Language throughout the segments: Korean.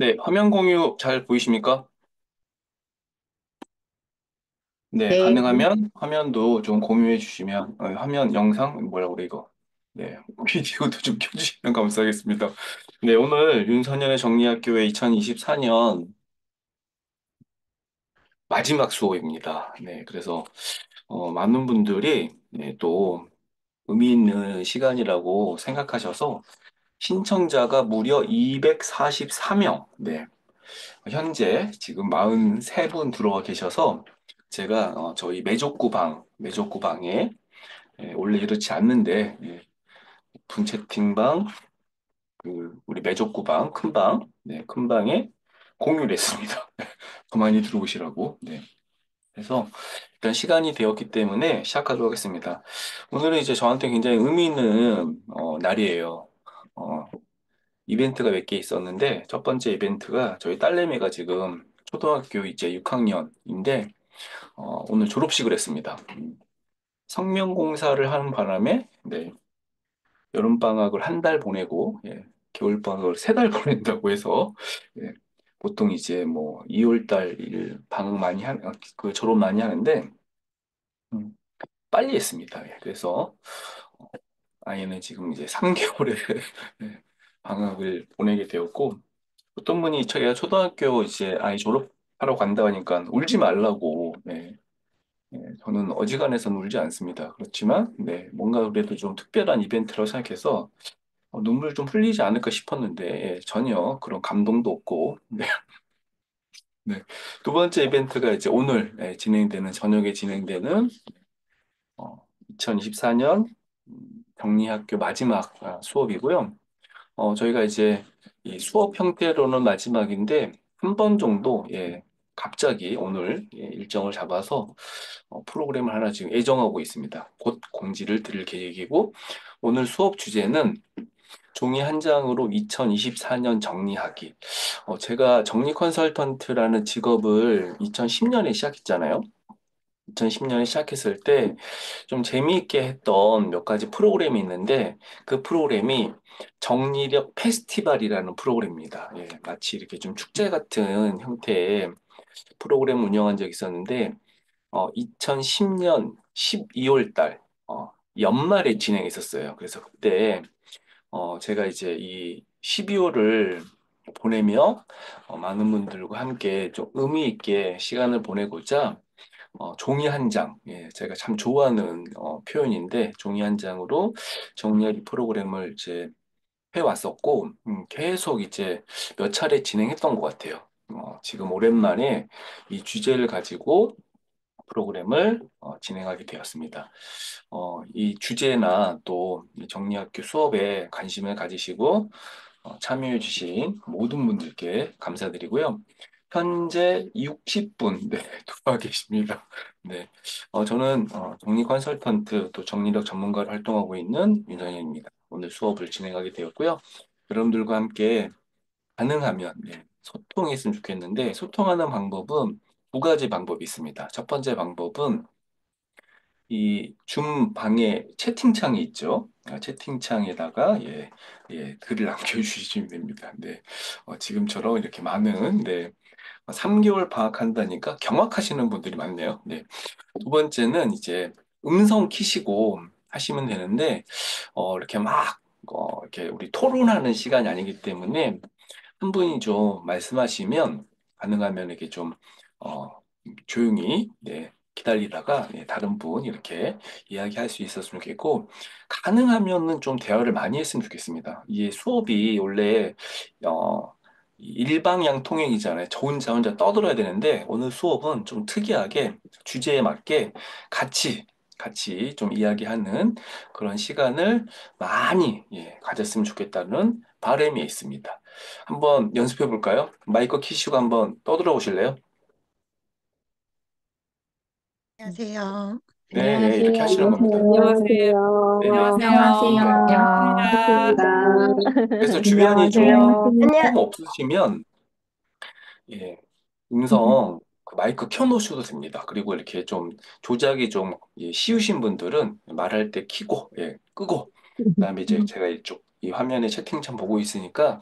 네, 화면 공유 잘 보이십니까? 네, 네, 가능하면 화면도 좀 공유해 주시면, 화면 영상, 뭐라고 그래, 이거. 네, 비디오도 좀 켜주시면 감사하겠습니다. 네, 오늘 윤선현의 정리학교의 2024년 마지막 수업입니다. 네, 그래서, 많은 분들이, 네, 또 의미 있는 시간이라고 생각하셔서 신청자가 무려 244명, 네, 현재 지금 43분 들어와 계셔서 제가 저희 매족구방에 원래 이렇지 않는데 오픈 채팅방, 우리 매족구방 큰 방, 네, 큰 방에 공유를 했습니다. 더 많이 들어오시라고. 네. 그래서 일단 시간이 되었기 때문에 시작하도록 하겠습니다. 오늘은 이제 저한테 굉장히 의미 있는 날이에요. 어, 이벤트가 몇 개 있었는데 첫 번째 이벤트가 저희 딸내미가 지금 초등학교 이제 6학년인데 오늘 졸업식을 했습니다. 성명공사를 하는 바람에 네, 여름방학을 한 달 보내고 겨울방학을 세 달 보낸다고 해서 예, 보통 이제 뭐 2월 달 방학 많이 그 졸업 많이 하는데 음, 빨리 했습니다. 그래서 아이는 지금 이제 3개월의 방학을 보내게 되었고 어떤 분이 저희가 초등학교 이제 아이 졸업하러 간다 하니까 울지 말라고 저는 어지간해서는 울지 않습니다. 그렇지만, 네, 뭔가 그래도 좀 특별한 이벤트라고 생각해서 눈물 좀 흘리지 않을까 싶었는데, 전혀 그런 감동도 없고, 네, 네. 두 번째 이벤트가 이제 오늘 저녁에 진행되는 2024년 정리학교 마지막 수업이고요. 저희가 이제 이 수업 형태로는 마지막인데, 한 번 정도, 갑자기 오늘 일정을 잡아서 프로그램을 하나 지금 예정하고 있습니다. 곧 공지를 드릴 계획이고, 오늘 수업 주제는 종이 한 장으로 2024년 정리하기. 제가 정리 컨설턴트라는 직업을 2010년에 시작했잖아요. 2010년에 시작했을 때 좀 재미있게 했던 몇 가지 프로그램이 있는데 그 프로그램이 정리력 페스티벌이라는 프로그램입니다. 마치 이렇게 좀 축제 같은 형태의 프로그램 운영한 적이 있었는데 2010년 12월 달, 연말에 진행했었어요. 그래서 그때, 제가 이제 이 12월을 보내며, 많은 분들과 함께 좀 의미 있게 시간을 보내고자, 종이 한 장, 제가 참 좋아하는, 표현인데, 종이 한 장으로 정리하기 프로그램을 이제 해왔었고, 계속 이제 몇 차례 진행했던 것 같아요. 지금 오랜만에 이 주제를 가지고 프로그램을 진행하게 되었습니다. 이 주제나 또이 정리학교 수업에 관심을 가지시고 참여해주신 모든 분들께 감사드리고요. 현재 60분 네, 들어와 계십니다. 네, 저는 정리 컨설턴트 또 정리력 전문가로 활동하고 있는 윤성현입니다. 오늘 수업을 진행하게 되었고요. 여러분들과 함께 가능하면 소통했으면 좋겠는데 소통하는 방법은 두 가지 방법이 있습니다. 첫 번째 방법은 이 줌 방에 채팅창이 있죠. 채팅창에다가 글을 남겨주시면 됩니다. 네, 지금처럼 이렇게 많은 3개월 방학한다니까 경악하시는 분들이 많네요. 네. 두 번째는 이제 음성 키시고 하시면 되는데 이렇게 막 이렇게 우리 토론하는 시간이 아니기 때문에 한 분이 좀 말씀하시면 가능하면 이렇게 좀 어, 조용히 기다리다가 다른 분 이렇게 이야기할 수 있었으면 좋겠고 가능하면은 좀 대화를 많이 했으면 좋겠습니다. 이게 수업이 원래 일방향 통행이잖아요. 저 혼자 떠들어야 되는데 오늘 수업은 좀 특이하게 주제에 맞게 같이 같이 좀 이야기하는 그런 시간을 많이 가졌으면 좋겠다는 바람이 있습니다. 한번 연습해 볼까요? 마이크 키시고 한번 떠들어 보실래요? 안녕하세요. 네네, 이렇게 안녕하세요. 하시는 겁니다. 안녕하세요. 네네. 안녕하세요. 네. 안녕하세요. 반갑습니다. 그래서 주변이 좀 안녕하세요. 안녕. 없으시면, 예, 음. 음성 그 마이크 켜놓으셔도 됩니다. 그리고 이렇게 좀 조작이 좀 쉬우신 분들은 말할 때 켜고, 끄고, 그다음에 이제 제가 이쪽 이 화면에 채팅창 보고 있으니까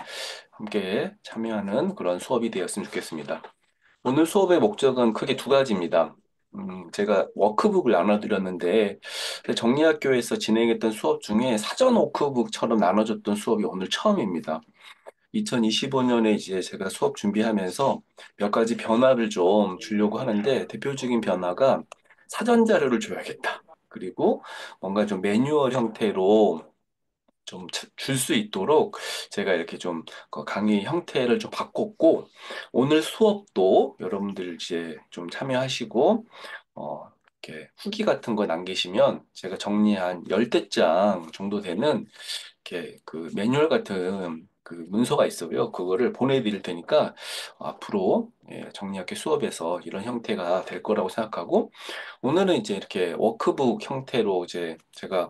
함께 참여하는 그런 수업이 되었으면 좋겠습니다. 오늘 수업의 목적은 크게 두 가지입니다. 제가 워크북을 나눠드렸는데, 정리학교에서 진행했던 수업 중에 사전 워크북처럼 나눠줬던 수업이 오늘 처음입니다. 2025년에 이제 제가 수업 준비하면서 몇 가지 변화를 좀 주려고 하는데, 대표적인 변화가 사전 자료를 줘야겠다. 그리고 뭔가 좀 매뉴얼 형태로 좀 줄 수 있도록 제가 이렇게 좀 강의 형태를 좀 바꿨고, 오늘 수업도 여러분들 이제 좀 참여하시고, 이렇게 후기 같은 거 남기시면 제가 정리한 열대 장 정도 되는 이렇게 그 매뉴얼 같은 그 문서가 있어요. 그거를 보내드릴 테니까 앞으로 정리학교 수업에서 이런 형태가 될 거라고 생각하고, 오늘은 이제 이렇게 워크북 형태로 이제 제가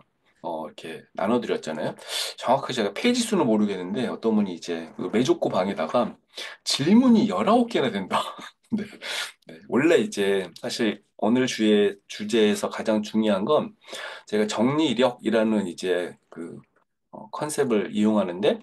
이렇게 나눠드렸잖아요. 정확하게 제가 페이지 수는 모르겠는데 어떤 분이 이제 그 메조코 방에다가 질문이 19개나 된다. 네. 네. 원래 이제 사실 오늘 주제에서 가장 중요한 건 제가 정리력이라는 이제 그 컨셉을 이용하는데,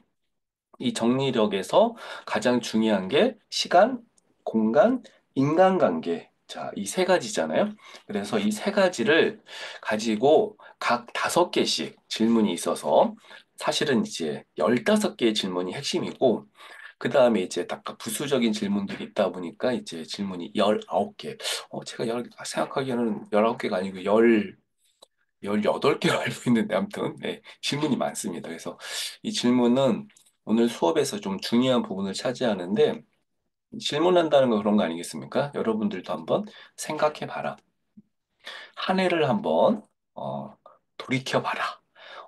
이 정리력에서 가장 중요한 게 시간, 공간, 인간관계. 자, 이 세 가지잖아요. 그래서 이 세 가지를 가지고 각 5개씩 질문이 있어서 사실은 이제 15개의 질문이 핵심이고, 그 다음에 이제 각각 부수적인 질문들이 있다 보니까 이제 질문이 19개. 제가 생각하기에는 19개가 아니고 18개로 알고 있는데 아무튼 네, 질문이 많습니다. 그래서 이 질문은 오늘 수업에서 좀 중요한 부분을 차지하는데, 질문한다는 거 그런 거 아니겠습니까? 여러분들도 한번 생각해 봐라. 한 해를 한번 돌이켜 봐라.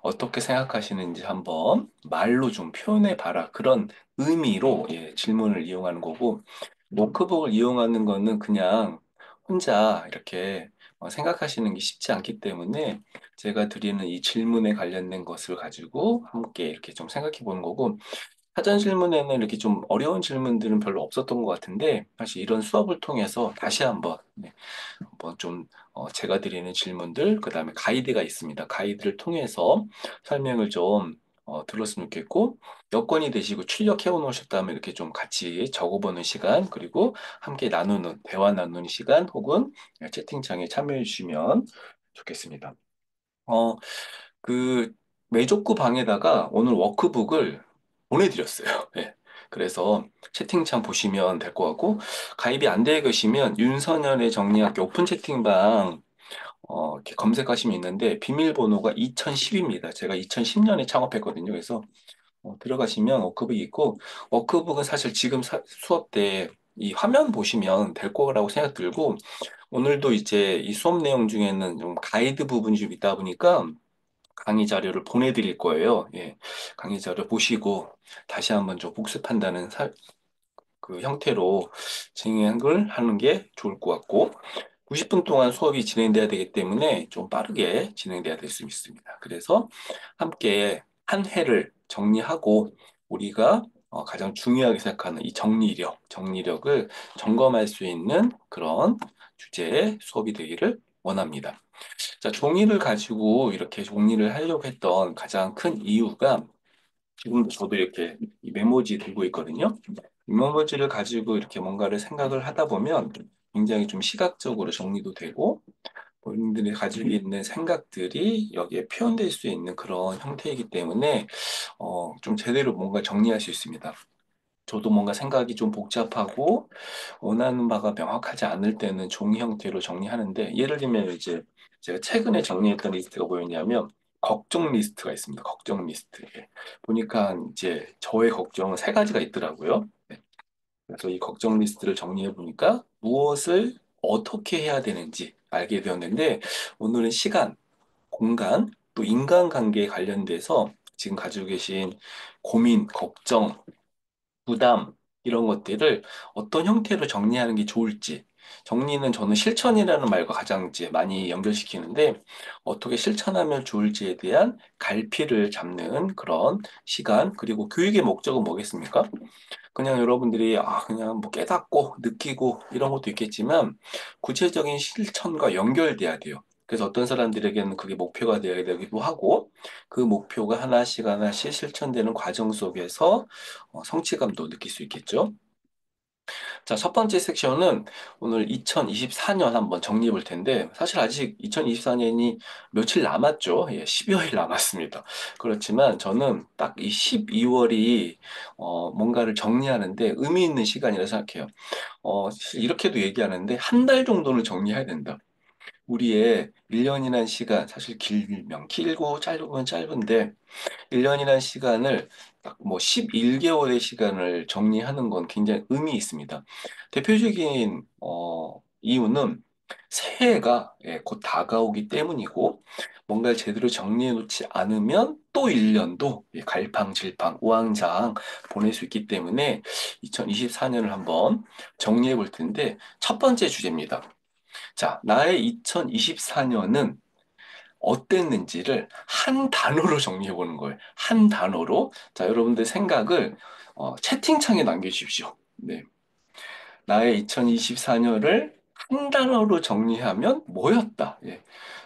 어떻게 생각하시는지 한번 말로 좀 표현해 봐라. 그런 의미로 질문을 이용하는 거고, 워크북을 이용하는 거는 그냥 혼자 이렇게 생각하시는 게 쉽지 않기 때문에 제가 드리는 이 질문에 관련된 것을 가지고 함께 이렇게 좀 생각해 보는 거고, 사전 질문에는 이렇게 좀 어려운 질문들은 별로 없었던 것 같은데, 사실 이런 수업을 통해서 다시 한번 한번 좀 제가 드리는 질문들, 그 다음에 가이드가 있습니다. 가이드를 통해서 설명을 좀 들었으면 좋겠고, 여건이 되시고 출력해 놓으셨다면 이렇게 좀 같이 적어보는 시간, 그리고 함께 대화 나누는 시간, 혹은 채팅창에 참여해 주시면 좋겠습니다. 어, 그 메족구 방에다가 오늘 워크북을 보내드렸어요. 예. 그래서 채팅창 보시면 될 것 같고, 가입이 안 되어 계시면 윤선현의 정리학교 오픈 채팅방 이렇게 검색하시면 있는데, 비밀번호가 2010입니다. 제가 2010년에 창업했거든요. 그래서 들어가시면 워크북이 있고, 워크북은 사실 지금 수업 때 이 화면 보시면 될 거라고 생각 들고, 오늘도 이제 이 수업 내용 중에는 좀 가이드 부분이 좀 있다 보니까 강의 자료를 보내드릴 거예요. 예. 강의 자료 보시고 다시 한번 좀 복습한다는 그 형태로 진행을 하는 게 좋을 것 같고, 90분 동안 수업이 진행돼야 되기 때문에 좀 빠르게 진행돼야 될 수 있습니다. 그래서 함께 한 해를 정리하고 우리가 가장 중요하게 생각하는 이 정리력을 점검할 수 있는 그런 주제의 수업이 되기를 원합니다. 자, 종이를 가지고 이렇게 정리를 하려고 했던 가장 큰 이유가, 지금 저도 이렇게 이 메모지 들고 있거든요. 이 메모지를 가지고 이렇게 뭔가를 생각을 하다 보면 굉장히 좀 시각적으로 정리도 되고, 본인들이 가지고 있는 생각들이 여기에 표현될 수 있는 그런 형태이기 때문에 좀 제대로 뭔가 정리할 수 있습니다. 저도 뭔가 생각이 좀 복잡하고 원하는 바가 명확하지 않을 때는 종이 형태로 정리하는데, 예를 들면 이제 제가 최근에 정리했던 리스트가 뭐였냐면 걱정 리스트가 있습니다. 걱정 리스트. 예. 보니까 이제 저의 걱정은 세 가지가 있더라고요. 네. 그래서 이 걱정 리스트를 정리해 보니까 무엇을 어떻게 해야 되는지 알게 되었는데, 오늘은 시간, 공간, 또 인간관계에 관련돼서 지금 가지고 계신 고민, 걱정, 부담, 이런 것들을 어떤 형태로 정리하는 게 좋을지, 정리는 저는 실천이라는 말과 가장 이제 많이 연결시키는데, 어떻게 실천하면 좋을지에 대한 갈피를 잡는 그런 시간, 그리고 교육의 목적은 뭐겠습니까? 그냥 여러분들이 그냥 뭐 깨닫고 느끼고 이런 것도 있겠지만 구체적인 실천과 연결돼야 돼요. 그래서 어떤 사람들에게는 그게 목표가 되어야 되기도 하고, 그 목표가 하나씩 하나씩 실천되는 과정 속에서 성취감도 느낄 수 있겠죠. 자, 첫 번째 섹션은 오늘 2024년 한번 정리해 볼 텐데, 사실 아직 2024년이 며칠 남았죠. 예, 10여일 남았습니다. 그렇지만 저는 딱 이 12월이 뭔가를 정리하는데 의미 있는 시간이라 생각해요. 사실 이렇게도 얘기하는데, 한 달 정도는 정리해야 된다. 우리의 1년이라는 시간, 사실 길면 길고 짧으면 짧은데, 1년이라는 시간을 딱 뭐 11개월의 시간을 정리하는 건 굉장히 의미 있습니다. 대표적인 이유는 새해가 곧 다가오기 때문이고, 뭔가를 제대로 정리해 놓지 않으면 또 1년도 갈팡질팡 우왕좌왕 보낼 수 있기 때문에 2024년을 한번 정리해 볼 텐데, 첫 번째 주제입니다. 자, 나의 2024년은 어땠는지를 한 단어로 정리해 보는 거예요. 한 단어로. 자, 여러분들 생각을 채팅창에 남겨주십시오. 네. 나의 2024년을 한 단어로 정리하면 뭐였다. 예.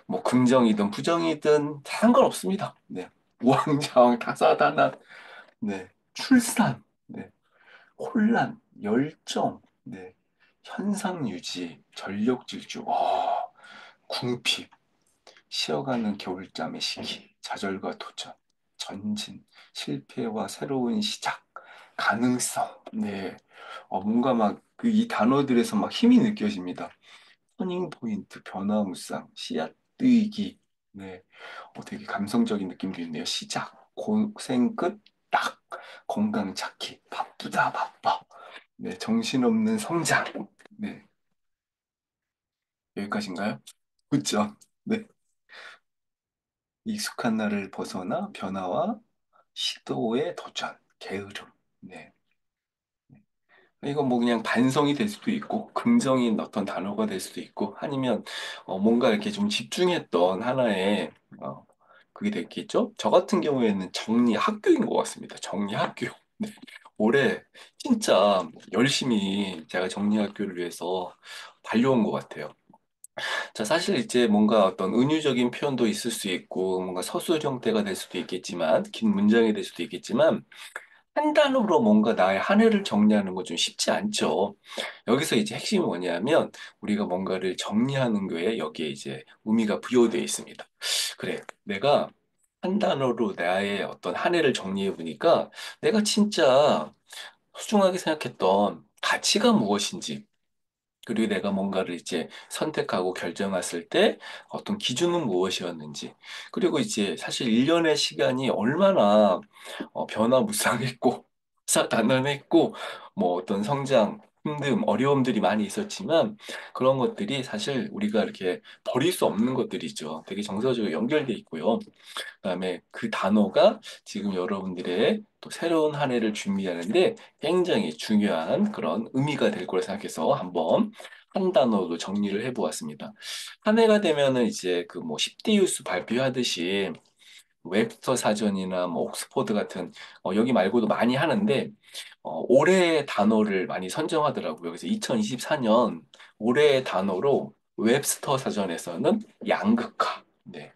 뭐 긍정이든 부정이든 상관없습니다. 네. 우왕좌왕 다사다난. 네. 출산. 네. 혼란, 열정. 네. 현상 유지, 전력 질주. 궁핍. 쉬어가는 겨울잠의 시기, 좌절과 도전, 전진, 실패와 새로운 시작, 가능성. 네. 뭔가 막 그 이 단어들에서 막 힘이 느껴집니다. 터닝 포인트, 변화무쌍, 씨앗 뜨기. 네. 되게 감성적인 느낌도 있네요. 시작, 고생 끝, 딱, 건강 찾기, 바쁘다, 바빠. 네. 정신없는 성장. 네. 여기까지인가요? 그죠? 네. 익숙한 나를 벗어나 변화와 시도의 도전, 게으름. 네. 이건 뭐 그냥 반성이 될 수도 있고, 긍정인 어떤 단어가 될 수도 있고, 아니면 뭔가 이렇게 좀 집중했던 하나의 그게 됐겠죠? 저 같은 경우에는 정리 학교인 것 같습니다. 정리 학교. 네. 올해 진짜 열심히 제가 정리 학교를 위해서 달려온 것 같아요. 자, 사실 이제 뭔가 어떤 은유적인 표현도 있을 수 있고, 뭔가 서술 형태가 될 수도 있겠지만, 긴 문장이 될 수도 있겠지만, 한 단어로 뭔가 나의 한 해를 정리하는 건 좀 쉽지 않죠. 여기서 이제 핵심이 뭐냐면, 우리가 뭔가를 정리하는 거에 여기에 이제 의미가 부여되어 있습니다. 그래, 내가 한 단어로 나의 어떤 한 해를 정리해 보니까, 내가 진짜 소중하게 생각했던 가치가 무엇인지, 그리고 내가 뭔가를 이제 선택하고 결정했을 때 어떤 기준은 무엇이었는지, 그리고 이제 사실 1년의 시간이 얼마나 변화무쌍했고, 사단란했고, 뭐 어떤 성장, 힘듦, 어려움들이 많이 있었지만, 그런 것들이 사실 우리가 이렇게 버릴 수 없는 것들이죠. 되게 정서적으로 연결돼 있고요. 그다음에 그 단어가 지금 여러분들의 또 새로운 한 해를 준비하는데 굉장히 중요한 그런 의미가 될 거라 생각해서 한번 한 단어로 정리를 해보았습니다. 한 해가 되면은 이제 그 뭐 10대 뉴스 발표하듯이 웹스터 사전이나 뭐 옥스포드 같은 여기 말고도 많이 하는데 올해의 단어를 많이 선정하더라고요. 그래서 2024년 올해의 단어로 웹스터 사전에서는 양극화. 네.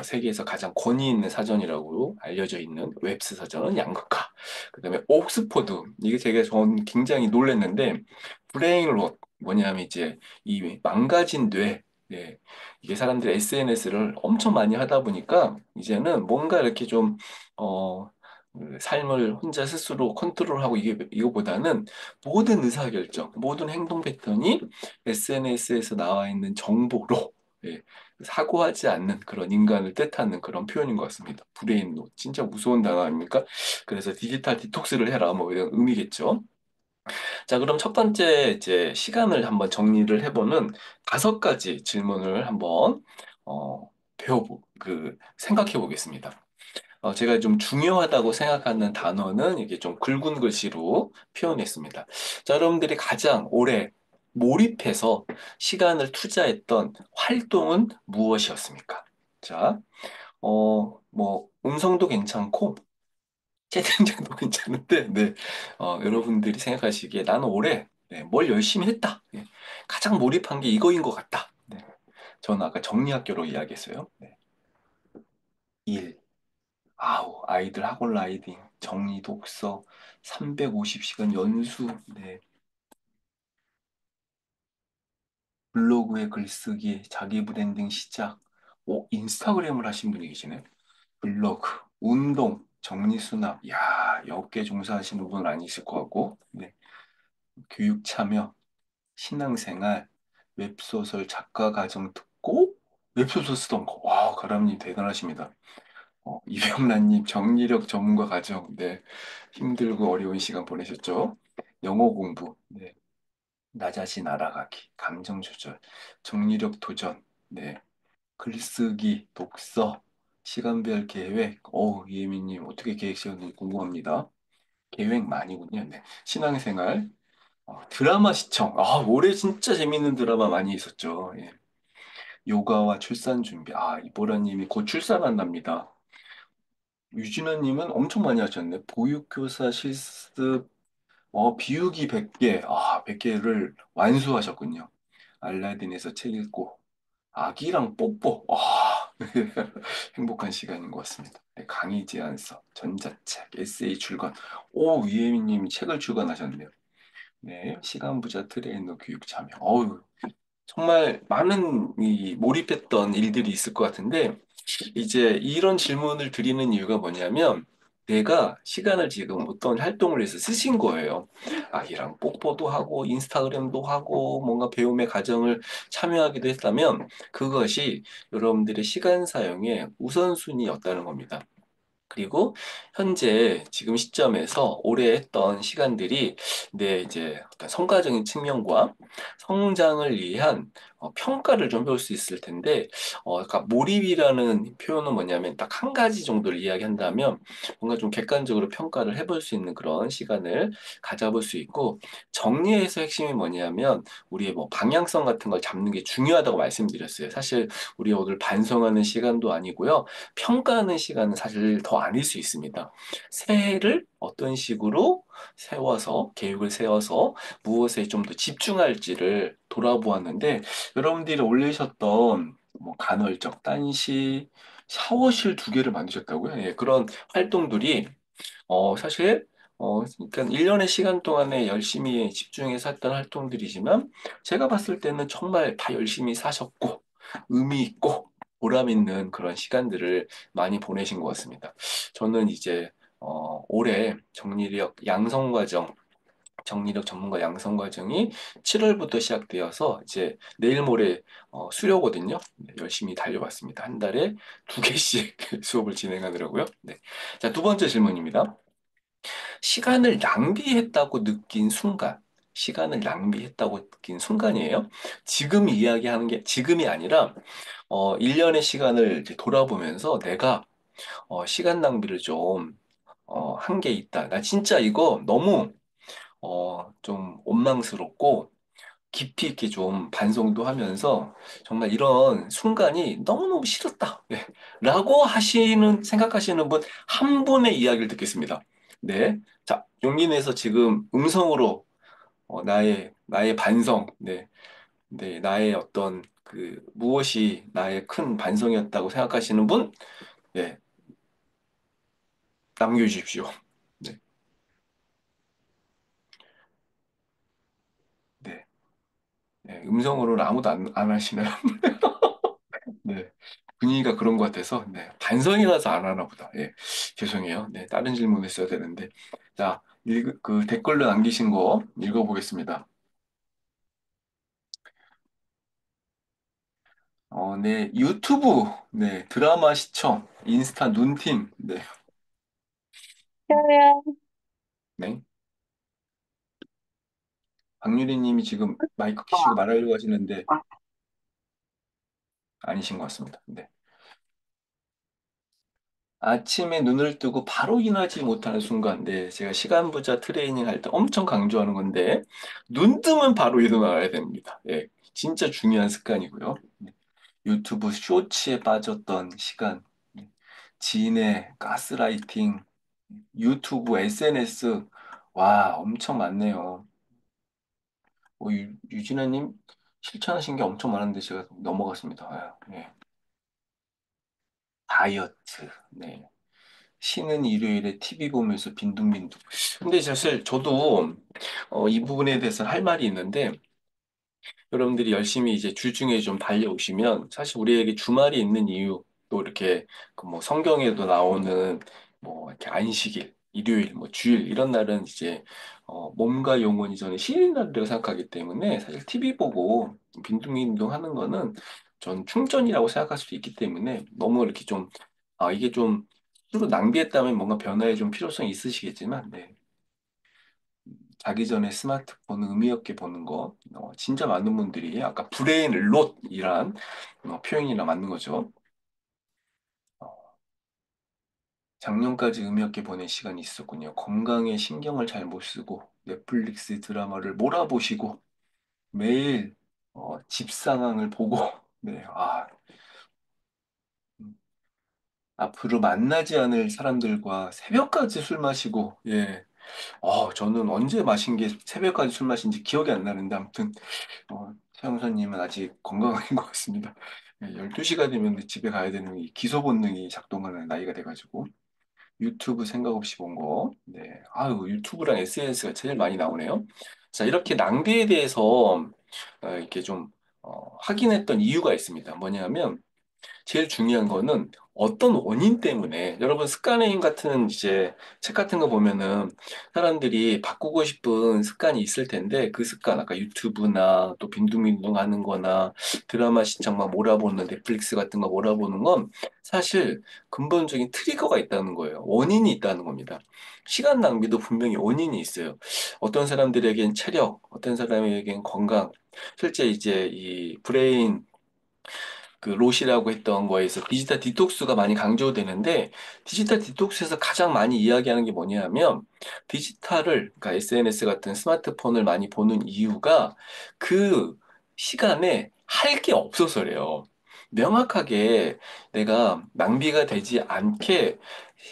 세계에서 가장 권위 있는 사전이라고 알려져 있는 웹스 사전은 양극화. 그다음에 옥스포드. 이게 제가 전 굉장히 놀랐는데 브레인 롯 뭐냐면 이제 이 망가진 뇌. 네. 이게 사람들이 SNS를 엄청 많이 하다 보니까 이제는 뭔가 이렇게 좀 어, 그 삶을 혼자 스스로 컨트롤하고 이거보다는 모든 의사결정, 모든 행동 패턴이 SNS에서 나와 있는 정보로 예, 사고하지 않는 그런 인간을 뜻하는 그런 표현인 것 같습니다. 브레인롯. 진짜 무서운 단어 아닙니까? 그래서 디지털 디톡스를 해라. 뭐 이런 의미겠죠. 자, 그럼 첫 번째 이제 시간을 한번 정리를 해보는 5가지 질문을 한번 생각해 보겠습니다. 제가 좀 중요하다고 생각하는 단어는 이게 좀 굵은 글씨로 표현했습니다. 자, 여러분들이 가장 오래 몰입해서 시간을 투자했던 활동은 무엇이었습니까? 자, 뭐, 음성도 괜찮고, 채팅창도 괜찮은데, 네. 여러분들이 생각하시기에 나는 올해 네, 뭘 열심히 했다. 네. 가장 몰입한 게 이거인 것 같다. 네. 저는 아까 정리학교로 이야기했어요. 네. 일. 아우, 아이들 학원 라이딩, 정리 독서, 350시간 연수, 네. 블로그에 글쓰기, 자기 브랜딩 시작. 오, 인스타그램을 하신 분이 계시네. 블로그, 운동, 정리수납. 야, 업계 종사하시는 분은 아니실 것 같고. 네. 교육 참여, 신앙생활, 웹소설 작가 과정 듣고 웹소설 쓰던 거. 와, 가람님 대단하십니다. 이병란님 정리력 전문가 과정. 네. 힘들고 어려운 시간 보내셨죠? 영어 공부. 네. 나 자신 알아가기. 감정 조절. 정리력 도전. 네. 글쓰기, 독서, 시간별 계획. 이예민님 어떻게 계획 세웠는지 궁금합니다. 계획 많이군요. 네. 신앙생활, 드라마 시청. 올해 진짜 재밌는 드라마 많이 있었죠. 예. 요가와 출산 준비. 이보라님이 곧 출산한답니다. 유진아님은 엄청 많이 하셨네. 보육교사 실습, 비우기 100개. 100개를 완수하셨군요. 알라딘에서 책 읽고, 아기랑 뽀뽀. 행복한 시간인 것 같습니다. 네, 강의 제안서, 전자책, 에세이 출간. 오, 유혜민님이 책을 출간하셨네요. 네, 시간 부자 트레이너 교육 참여. 정말 많은 이 몰입했던 일들이 있을 것 같은데, 이제 이런 질문을 드리는 이유가 뭐냐면, 내가 시간을 지금 어떤 활동을 해서 쓰신 거예요. 아이랑 뽀뽀도 하고, 인스타그램도 하고, 뭔가 배움의 과정을 참여하기도 했다면, 그것이 여러분들의 시간 사용의 우선순위였다는 겁니다. 그리고 현재 지금 시점에서 오래 했던 시간들이 내 이제 어떤 성과적인 측면과 성장을 위한 평가를 좀 배울 수 있을 텐데, 그러니까 몰입이라는 표현은 뭐냐면 딱 한 가지 정도를 이야기한다면 뭔가 좀 객관적으로 평가를 해볼 수 있는 그런 시간을 가져볼 수 있고, 정리해서 핵심이 뭐냐면 우리의 뭐 방향성 같은 걸 잡는 게 중요하다고 말씀드렸어요. 사실 우리 오늘 반성하는 시간도 아니고요. 평가하는 시간은 사실 더 아닐 수 있습니다. 새해를 어떤 식으로 세워서, 계획을 세워서 무엇에 좀 더 집중할지를 돌아보았는데, 여러분들이 올리셨던 뭐 간헐적 단시, 샤워실 2개를 만드셨다고요? 예, 그런 활동들이 사실, 그러니까 1년의 시간 동안에 열심히 집중해서 했던 활동들이지만, 제가 봤을 때는 정말 다 열심히 사셨고, 의미 있고, 보람 있는 그런 시간들을 많이 보내신 것 같습니다. 저는 이제, 올해 정리력 전문가 양성 과정이 7월부터 시작되어서, 이제 내일 모레 수료거든요. 네, 열심히 달려봤습니다. 한 달에 2개씩 수업을 진행하더라고요. 네. 자, 두 번째 질문입니다. 시간을 낭비했다고 느낀 순간, 시간을 낭비했다고 느낀 순간이에요. 지금 이야기하는 게 지금이 아니라 1년의 시간을 이제 돌아보면서 내가 시간 낭비를 좀 한 게 있다. 나 진짜 이거 너무 좀 원망스럽고 깊이 있게 좀 반성도 하면서 정말 이런 순간이 너무너무 싫었다. 네. 라고 생각하시는 분 한 분의 이야기를 듣겠습니다. 네. 자, 용기 내서 지금 음성으로 나의 반성, 네. 네, 나의 어떤 무엇이 나의 큰 반성이었다고 생각하시는 분, 네. 남겨주십시오. 네. 네. 네. 음성으로는 아무도 안 하시나요? 네. 분위기가 그런 것 같아서, 네. 반성이라서 안 하나 보다. 예. 죄송해요. 네. 다른 질문 했어야 되는데. 자, 댓글로 남기신 거 읽어보겠습니다. 네. 유튜브, 네. 드라마 시청, 인스타 눈팅, 네. 네. 박유리 님이 지금 마이크 키시고 말하려고 하시는데, 아니신 것 같습니다. 네. 아침에 눈을 뜨고 바로 일어나지 못하는 순간, 네, 제가 시간 부자 트레이닝 할 때 엄청 강조하는 건데, 눈 뜨면 바로 일어나야 됩니다. 예, 진짜 중요한 습관이고요. 네, 유튜브 쇼츠에 빠졌던 시간, 네, 지인의 가스라이팅, 유튜브, SNS, 와, 엄청 많네요. 유진아님, 실천하신 게 엄청 많은데 제가 넘어갔습니다. 예. 다이어트. 네. 쉬는 일요일에 TV 보면서 빈둥빈둥. 근데 사실 저도 이 부분에 대해서 할 말이 있는데 여러분들이 열심히 이제 주중에 좀 달려오시면 사실 우리에게 주말이 있는 이유 또 이렇게 그 뭐 성경에도 나오는 뭐 이렇게 안식일, 일요일, 뭐 주일 이런 날은 이제 몸과 영혼이 저는 쉬는 날이라고 생각하기 때문에 사실 TV 보고 빈둥빈둥 하는 거는 전 충전이라고 생각할 수도 있기 때문에 너무 이렇게 좀 이게 좀 서로 낭비했다면 뭔가 변화에 좀 필요성이 있으시겠지만 네. 자기 전에 스마트폰 의미 없게 보는 거, 진짜 많은 분들이 아까 브레인 롯이란 표현이나 맞는 거죠. 어, 작년까지 의미 없게 보낸 시간이 있었군요. 건강에 신경을 잘 못 쓰고 넷플릭스 드라마를 몰아보시고 매일 집 상황을 보고 네, 음, 앞으로 만나지 않을 사람들과 새벽까지 술 마시고 예. 저는 언제 마신 게 새벽까지 술 마신지 기억이 안 나는데 아무튼 최영선님은 아직 건강한 것 같습니다. 12시가 되면 집에 가야 되는 이 기소 본능이 작동하는 나이가 돼가지고 유튜브 생각 없이 본 거. 네. 아유, 유튜브랑 SNS가 제일 많이 나오네요. 자, 이렇게 낭비에 대해서 이렇게 좀 확인했던 이유가 있습니다. 뭐냐면 제일 중요한 거는 어떤 원인 때문에 여러분 습관의 힘 같은 이제 책 같은 거 보면은 사람들이 바꾸고 싶은 습관이 있을 텐데 그 습관 아까 유튜브나 또 빈둥빈둥 하는 거나 드라마 시청 막 몰아보는 넷플릭스 같은 거 몰아보는 건 사실 근본적인 트리거가 있다는 거예요. 원인이 있다는 겁니다. 시간 낭비도 분명히 원인이 있어요. 어떤 사람들에겐 체력, 어떤 사람에겐 건강, 실제 이제 이 브레인 그 롯이라고 했던 거에서 디지털 디톡스가 많이 강조되는데 디지털 디톡스에서 가장 많이 이야기하는 게 뭐냐면 디지털을 그러니까 SNS 같은 스마트폰을 많이 보는 이유가 그 시간에 할 게 없어서래요. 명확하게 내가 낭비가 되지 않게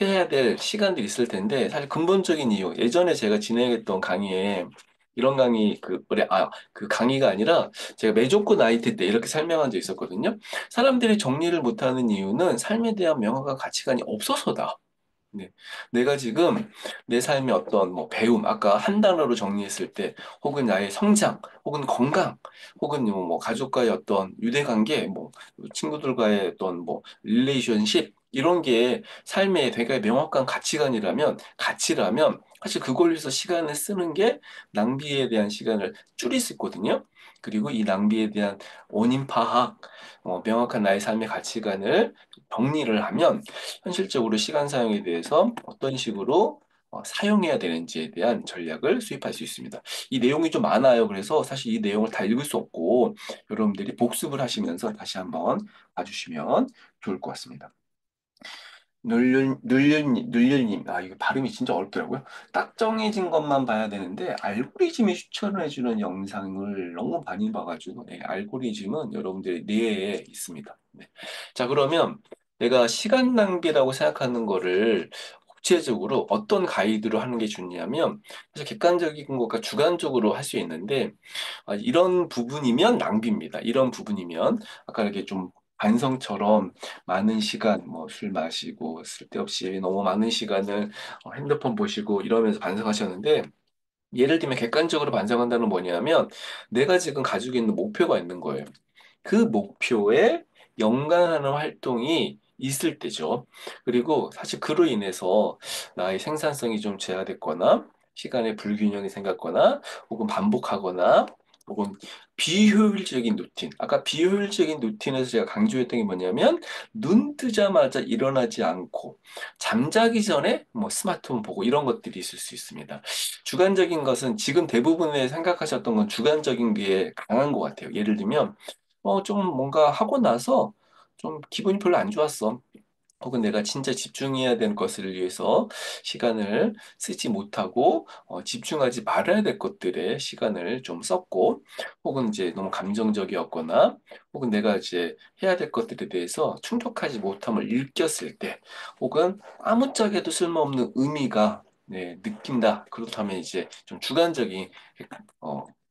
해야 될 시간들이 있을 텐데 사실 근본적인 이유 예전에 제가 진행했던 강의에 이런 강의 그 강의가 아니라 제가 메조코 나이트 때 이렇게 설명한 적 있었거든요. 사람들이 정리를 못하는 이유는 삶에 대한 명확한 가치관이 없어서다. 네. 내가 지금 내 삶의 어떤 뭐 배움, 아까 한 단어로 정리했을 때, 혹은 나의 성장, 혹은 건강, 혹은 뭐 가족과의 어떤 유대관계, 뭐 친구들과의 어떤 뭐 릴레이션십, 이런 게 삶에 되게 명확한 가치라면, 사실 그걸 위해서 시간을 쓰는 게 낭비에 대한 시간을 줄일 수 있거든요. 그리고 이 낭비에 대한 원인 파악, 명확한 나의 삶의 가치관을 정리를 하면 현실적으로 시간 사용에 대해서 어떤 식으로 사용해야 되는지에 대한 전략을 수립할 수 있습니다. 이 내용이 좀 많아요. 그래서 사실 이 내용을 다 읽을 수 없고 여러분들이 복습을 하시면서 다시 한번 봐주시면 좋을 것 같습니다. 눌률님, 이거 발음이 진짜 어렵더라고요. 딱 정해진 것만 봐야 되는데, 알고리즘이 추천해주는 영상을 너무 많이 봐가지고, 네, 알고리즘은 여러분들의 뇌에 있습니다. 네. 자, 그러면 내가 시간 낭비라고 생각하는 거를 구체적으로 어떤 가이드로 하는 게 좋냐면, 사실 객관적인 것과 주관적으로 할 수 있는데, 이런 부분이면 낭비입니다. 이런 부분이면 아까 이렇게 좀 반성처럼 많은 시간 뭐 술 마시고 쓸데없이 너무 많은 시간을 핸드폰 보시고 이러면서 반성하셨는데 예를 들면 객관적으로 반성한다는 뭐냐면 내가 지금 가지고 있는 목표가 있는 거예요. 그 목표에 연관하는 활동이 있을 때죠. 그리고 사실 그로 인해서 나의 생산성이 좀 제한됐거나 시간의 불균형이 생겼거나 혹은 반복하거나 혹은 비효율적인 루틴. 아까 비효율적인 루틴에서 제가 강조했던 게 뭐냐면 눈 뜨자마자 일어나지 않고 잠자기 전에 뭐 스마트폰 보고 이런 것들이 있을 수 있습니다. 주관적인 것은 지금 대부분의 생각하셨던 건 주관적인 게 강한 것 같아요. 예를 들면 좀 뭔가 하고 나서 좀 기분이 별로 안 좋았어. 혹은 내가 진짜 집중해야 되는 것을 위해서 시간을 쓰지 못하고 집중하지 말아야 될 것들에 시간을 좀 썼고 혹은 이제 너무 감정적이었거나 혹은 내가 이제 해야 될 것들에 대해서 충족하지 못함을 일겼을 때 혹은 아무짝에도 쓸모없는 의미가 네, 느낀다. 그렇다면 이제 좀 주관적인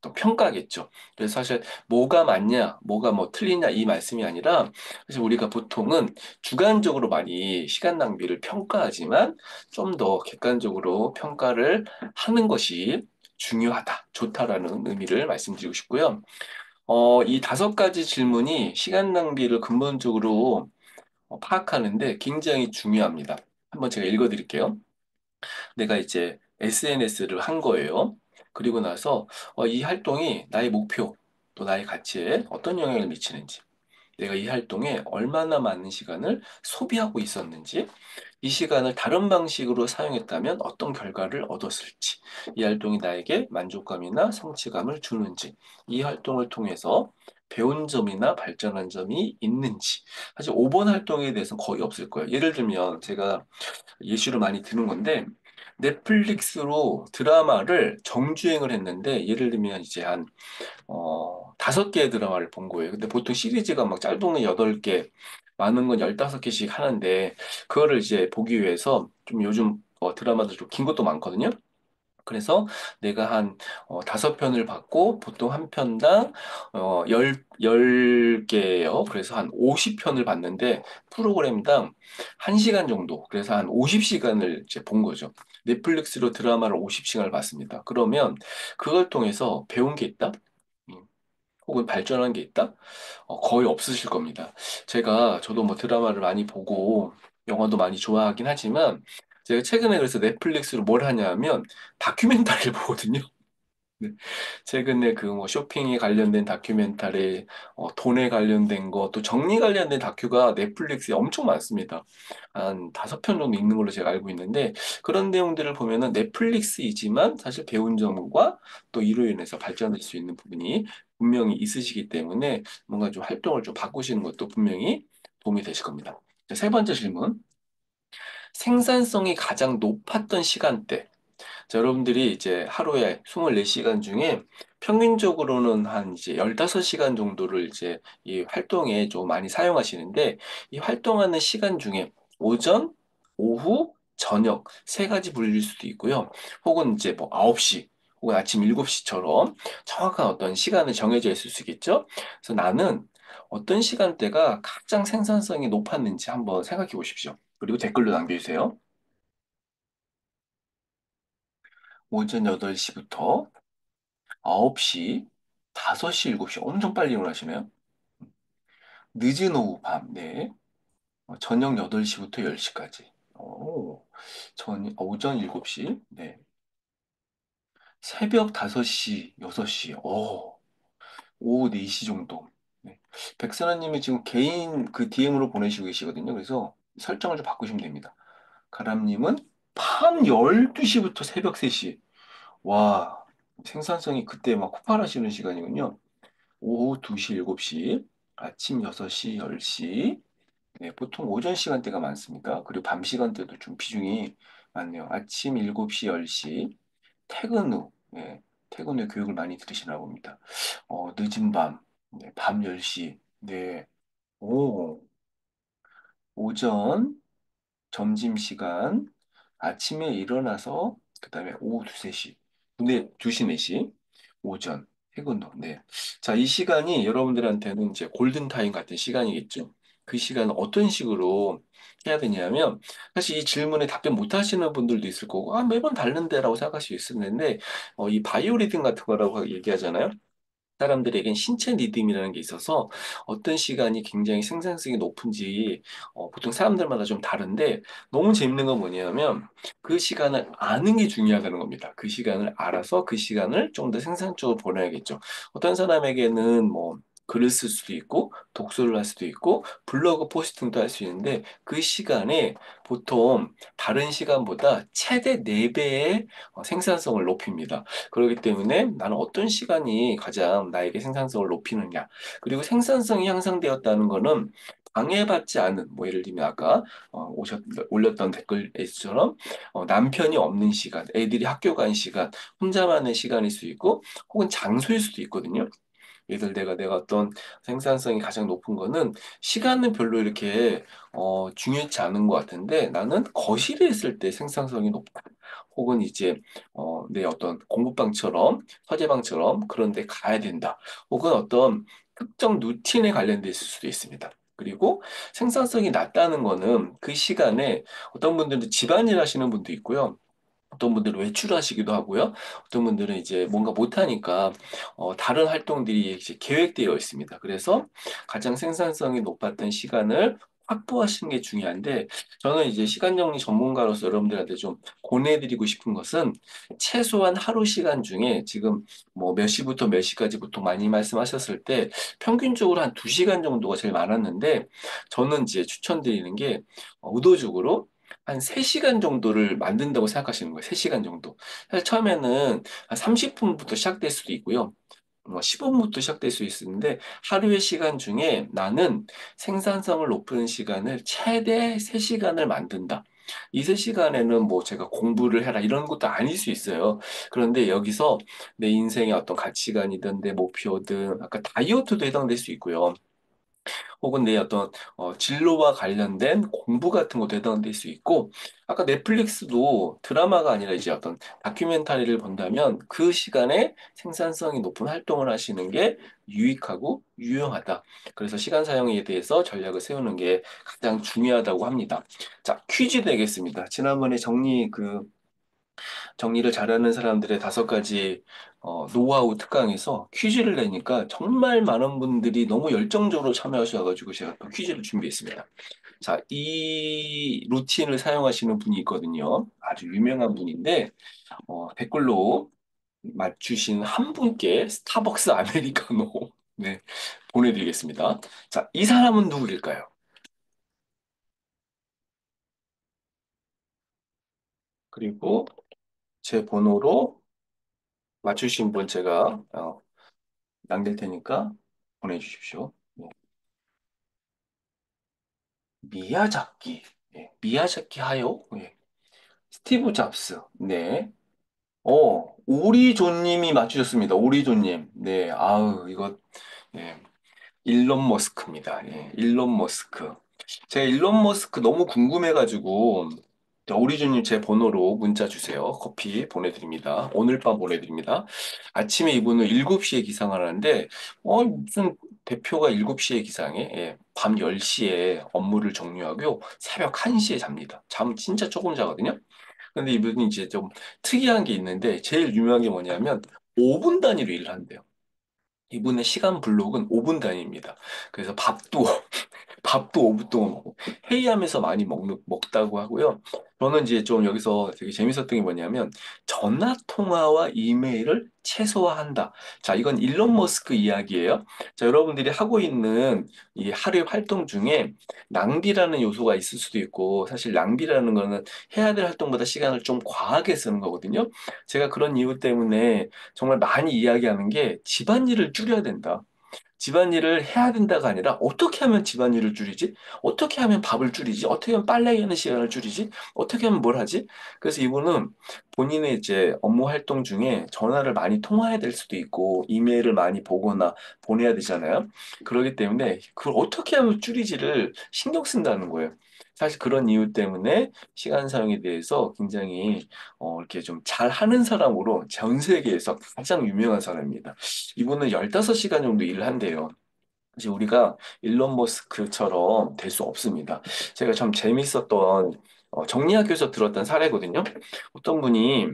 또 평가겠죠. 그래서 사실 뭐가 맞냐, 뭐가 뭐 틀리냐 이 말씀이 아니라 사실 우리가 보통은 주관적으로 많이 시간 낭비를 평가하지만 좀 더 객관적으로 평가를 하는 것이 중요하다, 좋다라는 의미를 말씀드리고 싶고요. 이 다섯 가지 질문이 시간 낭비를 근본적으로 파악하는데 굉장히 중요합니다. 한번 제가 읽어드릴게요. 내가 이제 SNS를 한 거예요. 그리고 나서 이 활동이 나의 목표, 또 나의 가치에 어떤 영향을 미치는지, 내가 이 활동에 얼마나 많은 시간을 소비하고 있었는지, 이 시간을 다른 방식으로 사용했다면 어떤 결과를 얻었을지, 이 활동이 나에게 만족감이나 성취감을 주는지, 이 활동을 통해서 배운 점이나 발전한 점이 있는지. 사실 5번 활동에 대해서는 거의 없을 거예요. 예를 들면 제가 예시로 많이 드는 건데 넷플릭스로 드라마를 정주행을 했는데 예를 들면 이제 한 다섯 개의 드라마를 본 거예요. 근데 보통 시리즈가 막 짧은 건 8개, 많은 건 15개씩 하는데 그거를 이제 보기 위해서 좀 요즘 드라마도 좀 긴 것도 많거든요. 그래서 내가 한 다섯 편을 받고 보통 한 편당 열 개예요. 그래서 한 50편을 봤는데 프로그램당 1시간 정도. 그래서 한 50시간을 이제 본 거죠. 넷플릭스로 드라마를 50시간을 봤습니다. 그러면 그걸 통해서 배운 게 있다? 음, 혹은 발전한 게 있다? 거의 없으실 겁니다. 저도 뭐 드라마를 많이 보고 영화도 많이 좋아하긴 하지만 제가 최근에 그래서 넷플릭스로 뭘 하냐면 다큐멘터리를 보거든요. 네. 최근에 그 뭐 쇼핑에 관련된 다큐멘터리, 돈에 관련된 거, 또 정리 관련된 다큐가 넷플릭스에 엄청 많습니다. 한 5편 정도 있는 걸로 제가 알고 있는데, 그런 내용들을 보면은 넷플릭스이지만 사실 배운 점과 또 이로 인해서 발전할 수 있는 부분이 분명히 있으시기 때문에 뭔가 좀 활동을 좀 바꾸시는 것도 분명히 도움이 되실 겁니다. 자, 세 번째 질문. 생산성이 가장 높았던 시간대. 자, 여러분들이 이제 하루에 24시간 중에 평균적으로는 한 이제 15시간 정도를 이제 이 활동에 좀 많이 사용하시는데 이 활동하는 시간 중에 오전, 오후, 저녁 세 가지 분류일 수도 있고요. 혹은 이제 뭐 9시 혹은 아침 7시처럼 정확한 어떤 시간을 정해져 있을 수 있겠죠. 그래서 나는 어떤 시간대가 가장 생산성이 높았는지 한번 생각해 보십시오. 그리고 댓글로 남겨주세요. 오전 8시부터 9시, 5시, 7시 엄청 빨리 일어나시네요. 늦은 오후 밤, 네. 저녁 8시부터 10시까지. 오전 7시, 네. 새벽 5시, 6시, 오후 4시 정도. 네. 백선아님이 지금 개인 그 DM으로 보내시고 계시거든요. 그래서 설정을 좀 바꾸시면 됩니다. 가람님은 밤 12시부터 새벽 3시. 와, 생산성이 그때 막 폭발하시는 시간이군요. 오후 2시, 7시, 아침 6시, 10시. 네, 보통 오전 시간대가 많습니다. 그리고 밤 시간대도 좀 비중이 많네요. 아침 7시, 10시, 퇴근 후, 네, 퇴근 후 교육을 많이 들으시나 봅니다. 늦은 밤, 네, 밤 10시, 네, 오, 오전, 점심시간, 아침에 일어나서, 그 다음에 오후 2, 3시, 네, 2시, 4시, 오전, 퇴근 후, 네. 자, 이 시간이 여러분들한테는 이제 골든타임 같은 시간이겠죠. 그 시간을 어떤 식으로 해야 되냐면, 사실 이 질문에 답변 못 하시는 분들도 있을 거고, 매번 다른데라고 생각할 수 있었는데, 이 바이오리듬 같은 거라고 얘기하잖아요. 사람들에겐 신체 리듬이라는 게 있어서 어떤 시간이 굉장히 생산성이 높은지 보통 사람들마다 좀 다른데 너무 재밌는 건 뭐냐면 그 시간을 아는 게 중요하다는 겁니다. 그 시간을 알아서 그 시간을 좀 더 생산적으로 보내야겠죠. 어떤 사람에게는 뭐 글을 쓸 수도 있고 독서를 할 수도 있고 블로그 포스팅도 할 수 있는데 그 시간에 보통 다른 시간보다 최대 4배의 생산성을 높입니다. 그렇기 때문에 나는 어떤 시간이 가장 나에게 생산성을 높이느냐. 그리고 생산성이 향상되었다는 거는 방해받지 않은, 뭐 예를 들면 아까 올렸던 댓글에서처럼 남편이 없는 시간, 애들이 학교 간 시간, 혼자만의 시간일 수 있고, 혹은 장소일 수도 있거든요. 예를 들어 내가 어떤 생산성이 가장 높은 거는 시간은 별로 이렇게 중요치 않은 것 같은데 나는 거실에 있을 때 생산성이 높다. 혹은 이제 내 어떤 공부방처럼 서재방처럼 그런 데 가야 된다. 혹은 어떤 특정 루틴에 관련돼 있을 수도 있습니다. 그리고 생산성이 낮다는 거는 그 시간에 어떤 분들은 집안일 하시는 분도 있고요. 어떤 분들은 외출하시기도 하고요. 어떤 분들은 이제 뭔가 못하니까 다른 활동들이 이제 계획되어 있습니다. 그래서 가장 생산성이 높았던 시간을 확보하시는 게 중요한데 저는 이제 시간 정리 전문가로서 여러분들한테 좀 권해드리고 싶은 것은 최소한 하루 시간 중에 지금 뭐 몇 시부터 몇 시까지 보통 많이 말씀하셨을 때 평균적으로 한 2시간 정도가 제일 많았는데 저는 이제 추천드리는 게 의도적으로 한 3시간 정도를 만든다고 생각하시는 거예요. 3시간 정도. 사실 처음에는 한 30분부터 시작될 수도 있고요. 15분부터 시작될 수 있는데 하루의 시간 중에 나는 생산성을 높이는 시간을 최대 3시간을 만든다. 이 3시간에는 뭐 제가 공부를 해라 이런 것도 아닐 수 있어요. 그런데 여기서 내 인생의 어떤 가치관이든 내 목표든 아까 다이어트도 해당될 수 있고요. 혹은 내 어떤 진로와 관련된 공부 같은 것도 해당될 수 있고, 아까 넷플릭스도 드라마가 아니라 이제 어떤 다큐멘터리를 본다면 그 시간에 생산성이 높은 활동을 하시는 게 유익하고 유용하다. 그래서 시간 사용에 대해서 전략을 세우는 게 가장 중요하다고 합니다. 자, 퀴즈 내겠습니다. 지난번에 정리를 잘하는 사람들의 5가지 노하우 특강에서 퀴즈를 내니까 정말 많은 분들이 너무 열정적으로 참여하셔가지고 제가 또 퀴즈를 준비했습니다. 자, 이 루틴을 사용하시는 분이 있거든요. 아주 유명한 분인데 댓글로 맞추신 한 분께 스타벅스 아메리카노 네, 보내드리겠습니다. 자, 이 사람은 누구일까요? 그리고 제 번호로 맞추신 분 제가 남길 테니까 보내주십시오. 네. 미야자키. 예, 미야자키 하요? 예. 스티브 잡스. 네. 오리조님이 맞추셨습니다. 오리조님. 네. 아우, 이거, 예. 일론 머스크입니다. 예. 일론 머스크. 제가 일론 머스크 너무 궁금해가지고, 자, 오리준님 제 번호로 문자 주세요. 커피 보내드립니다. 오늘 밤 보내드립니다. 아침에 이분은 7시에 기상을 하는데, 무슨 대표가 7시에 기상해? 예, 밤 10시에 업무를 종료하고 새벽 1시에 잡니다. 잠 진짜 조금 자거든요. 근데 이분이 이제 좀 특이한 게 있는데, 제일 유명한 게 뭐냐면, 5분 단위로 일을 한대요. 이분의 시간 블록은 5분 단위입니다. 그래서 밥도 5분 동안 먹고 회의하면서 많이 먹다고 하고요. 저는 이제 좀 여기서 되게 재밌었던 게 뭐냐면 전화 통화와 이메일을 최소화한다. 자, 이건 일론 머스크 이야기예요. 자, 여러분들이 하고 있는 이 하루의 활동 중에 낭비라는 요소가 있을 수도 있고 사실 낭비라는 거는 해야 될 활동보다 시간을 좀 과하게 쓰는 거거든요. 제가 그런 이유 때문에 정말 많이 이야기하는 게 집안일을 줄여야 된다. 집안일을 해야 된다가 아니라 어떻게 하면 집안일을 줄이지? 어떻게 하면 밥을 줄이지? 어떻게 하면 빨래 하는 시간을 줄이지? 어떻게 하면 뭘 하지? 그래서 이분은 본인의 이제 업무 활동 중에 전화를 많이 통화해야 될 수도 있고 이메일을 많이 보거나 보내야 되잖아요. 그렇기 때문에 그걸 어떻게 하면 줄이지를 신경 쓴다는 거예요. 사실 그런 이유 때문에 시간 사용에 대해서 굉장히 이렇게 좀 잘하는 사람으로 전 세계에서 가장 유명한 사람입니다. 이분은 15시간 정도 일을 한대요. 이제 우리가 일론 머스크처럼 될 수 없습니다. 제가 참 재밌었던 정리학교에서 들었던 사례거든요. 어떤 분이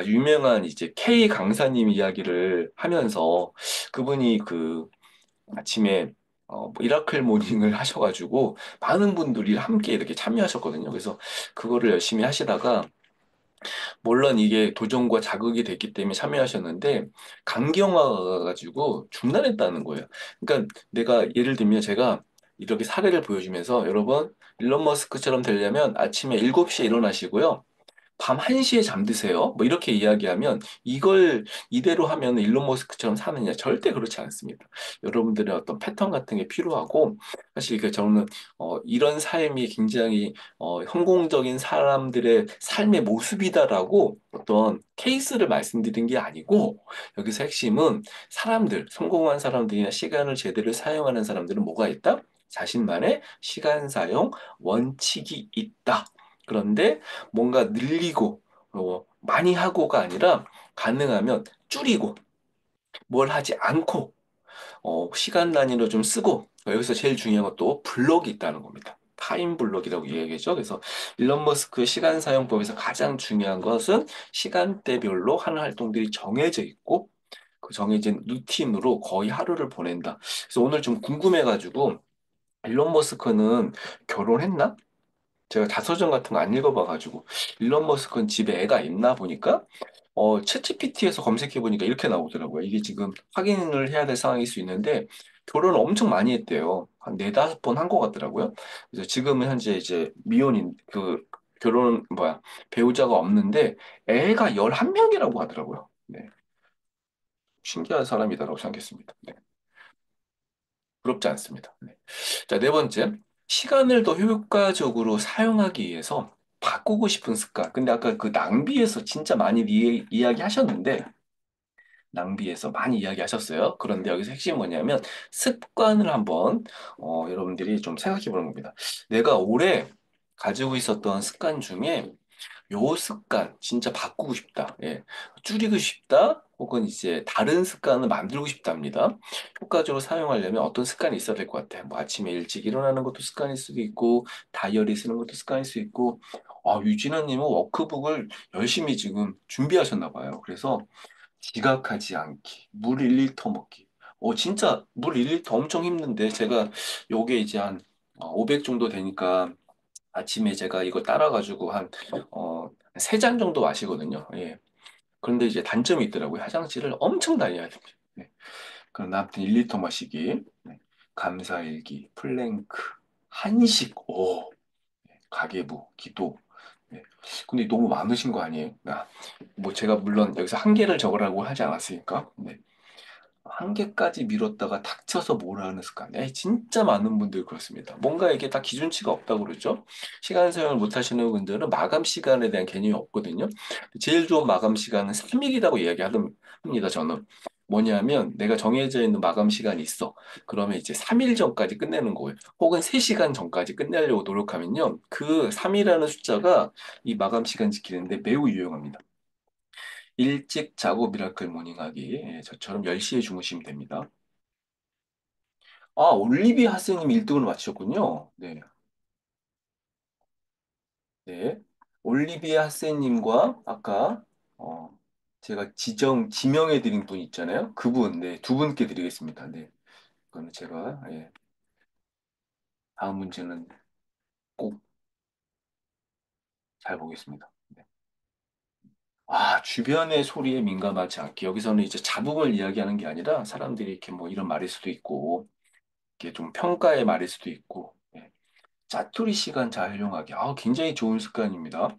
유명한 이제 K 강사님 이야기를 하면서 그분이 그 아침에 뭐 미라클 모닝을 하셔가지고 많은 분들이 함께 이렇게 참여하셨거든요. 그래서 그거를 열심히 하시다가 물론 이게 도전과 자극이 됐기 때문에 참여하셨는데 강경화가 가지고 중단했다는 거예요. 그러니까 내가 예를 들면 제가 이렇게 사례를 보여주면서 여러분 일론 머스크처럼 되려면 아침에 7시에 일어나시고요. 밤 1시에 잠드세요. 뭐 이렇게 이야기하면 이걸 이대로 하면 일론 머스크처럼 사느냐? 절대 그렇지 않습니다. 여러분들의 어떤 패턴 같은 게 필요하고 사실 그 저는 이런 삶이 굉장히 성공적인 사람들의 삶의 모습이다라고 어떤 케이스를 말씀드린 게 아니고 여기서 핵심은 성공한 사람들이나 시간을 제대로 사용하는 사람들은 뭐가 있다? 자신만의 시간 사용 원칙이 있다. 그런데 뭔가 늘리고 많이 하고가 아니라 가능하면 줄이고 뭘 하지 않고 시간 단위로 좀 쓰고 여기서 제일 중요한 것도 블록이 있다는 겁니다. 타임 블록이라고 이야기하죠. 그래서 일론 머스크 시간 사용법에서 가장 중요한 것은 시간대별로 하는 활동들이 정해져 있고 그 정해진 루틴으로 거의 하루를 보낸다. 그래서 오늘 좀 궁금해가지고 일론 머스크는 결혼했나? 제가 자서전 같은 거 안 읽어봐가지고 일론 머스크는 집에 애가 있나 보니까 챗GPT에서 검색해 보니까 이렇게 나오더라고요. 이게 지금 확인을 해야 될 상황일 수 있는데 결혼을 엄청 많이 했대요. 한 네다섯 번 한 것 같더라고요. 그래서 지금은 현재 이제 미혼인 결혼 뭐야 배우자가 없는데 애가 11명이라고 하더라고요. 네. 신기한 사람이다라고 생각했습니다. 네. 부럽지 않습니다. 네. 자, 네 번째. 시간을 더 효과적으로 사용하기 위해서 바꾸고 싶은 습관. 근데 아까 그 낭비에서 진짜 많이 이야기하셨는데 낭비에서 많이 이야기하셨어요. 그런데 여기서 핵심이 뭐냐면 습관을 한번 여러분들이 좀 생각해 보는 겁니다. 내가 오래 가지고 있었던 습관 중에 요 습관 진짜 바꾸고 싶다. 예. 줄이고 싶다. 혹은 이제 다른 습관을 만들고 싶답니다. 효과적으로 사용하려면 어떤 습관이 있어야 될 것 같아요. 뭐 아침에 일찍 일어나는 것도 습관일 수도 있고, 다이어리 쓰는 것도 습관일 수 있고, 유진아님은 워크북을 열심히 지금 준비하셨나 봐요. 그래서 지각하지 않기, 물 1리터 먹기. 진짜 물 1리터 엄청 힘든데 제가 요게 이제 한 500 정도 되니까 아침에 제가 이거 따라가지고 한, 3잔 정도 마시거든요. 예. 그런데 이제 단점이 있더라고요. 화장실을 엄청 다녀야 돼요. 네. 그럼 아무튼 1리터 마시기, 네. 감사일기, 플랭크, 한식, 가계부, 기도. 네. 근데 너무 많으신 거 아니에요? 뭐 제가 물론 여기서 한계를 적으라고 하지 않았으니까. 네. 한 개까지 미뤘다가 닥쳐서 뭘 하는 습관. 진짜 많은 분들이 그렇습니다. 뭔가 이게 다 기준치가 없다고 그러죠. 시간 사용을 못 하시는 분들은 마감 시간에 대한 개념이 없거든요. 제일 좋은 마감 시간은 3일이라고 이야기합니다, 저는. 뭐냐면 내가 정해져 있는 마감 시간이 있어. 그러면 이제 3일 전까지 끝내는 거예요. 혹은 3시간 전까지 끝내려고 노력하면요. 그 3이라는 숫자가 이 마감 시간 지키는데 매우 유용합니다. 일찍 자고 미라클 모닝하기. 예, 저처럼 10시에 주무시면 됩니다. 올리비아 하세님 1등을 맞추셨군요. 네. 네. 올리비아 하세님과 아까, 어, 제가 지명해드린 분 있잖아요. 그분, 네. 두 분께 드리겠습니다. 네. 그거는 제가, 예, 다음 문제는 꼭 잘 보겠습니다. 네. 주변의 소리에 민감하지 않기. 여기서는 이제 잡음을 이야기하는 게 아니라 사람들이 이렇게 뭐 이런 말일 수도 있고, 이게 좀 평가의 말일 수도 있고, 예. 짜투리 시간 잘 활용하기. 굉장히 좋은 습관입니다.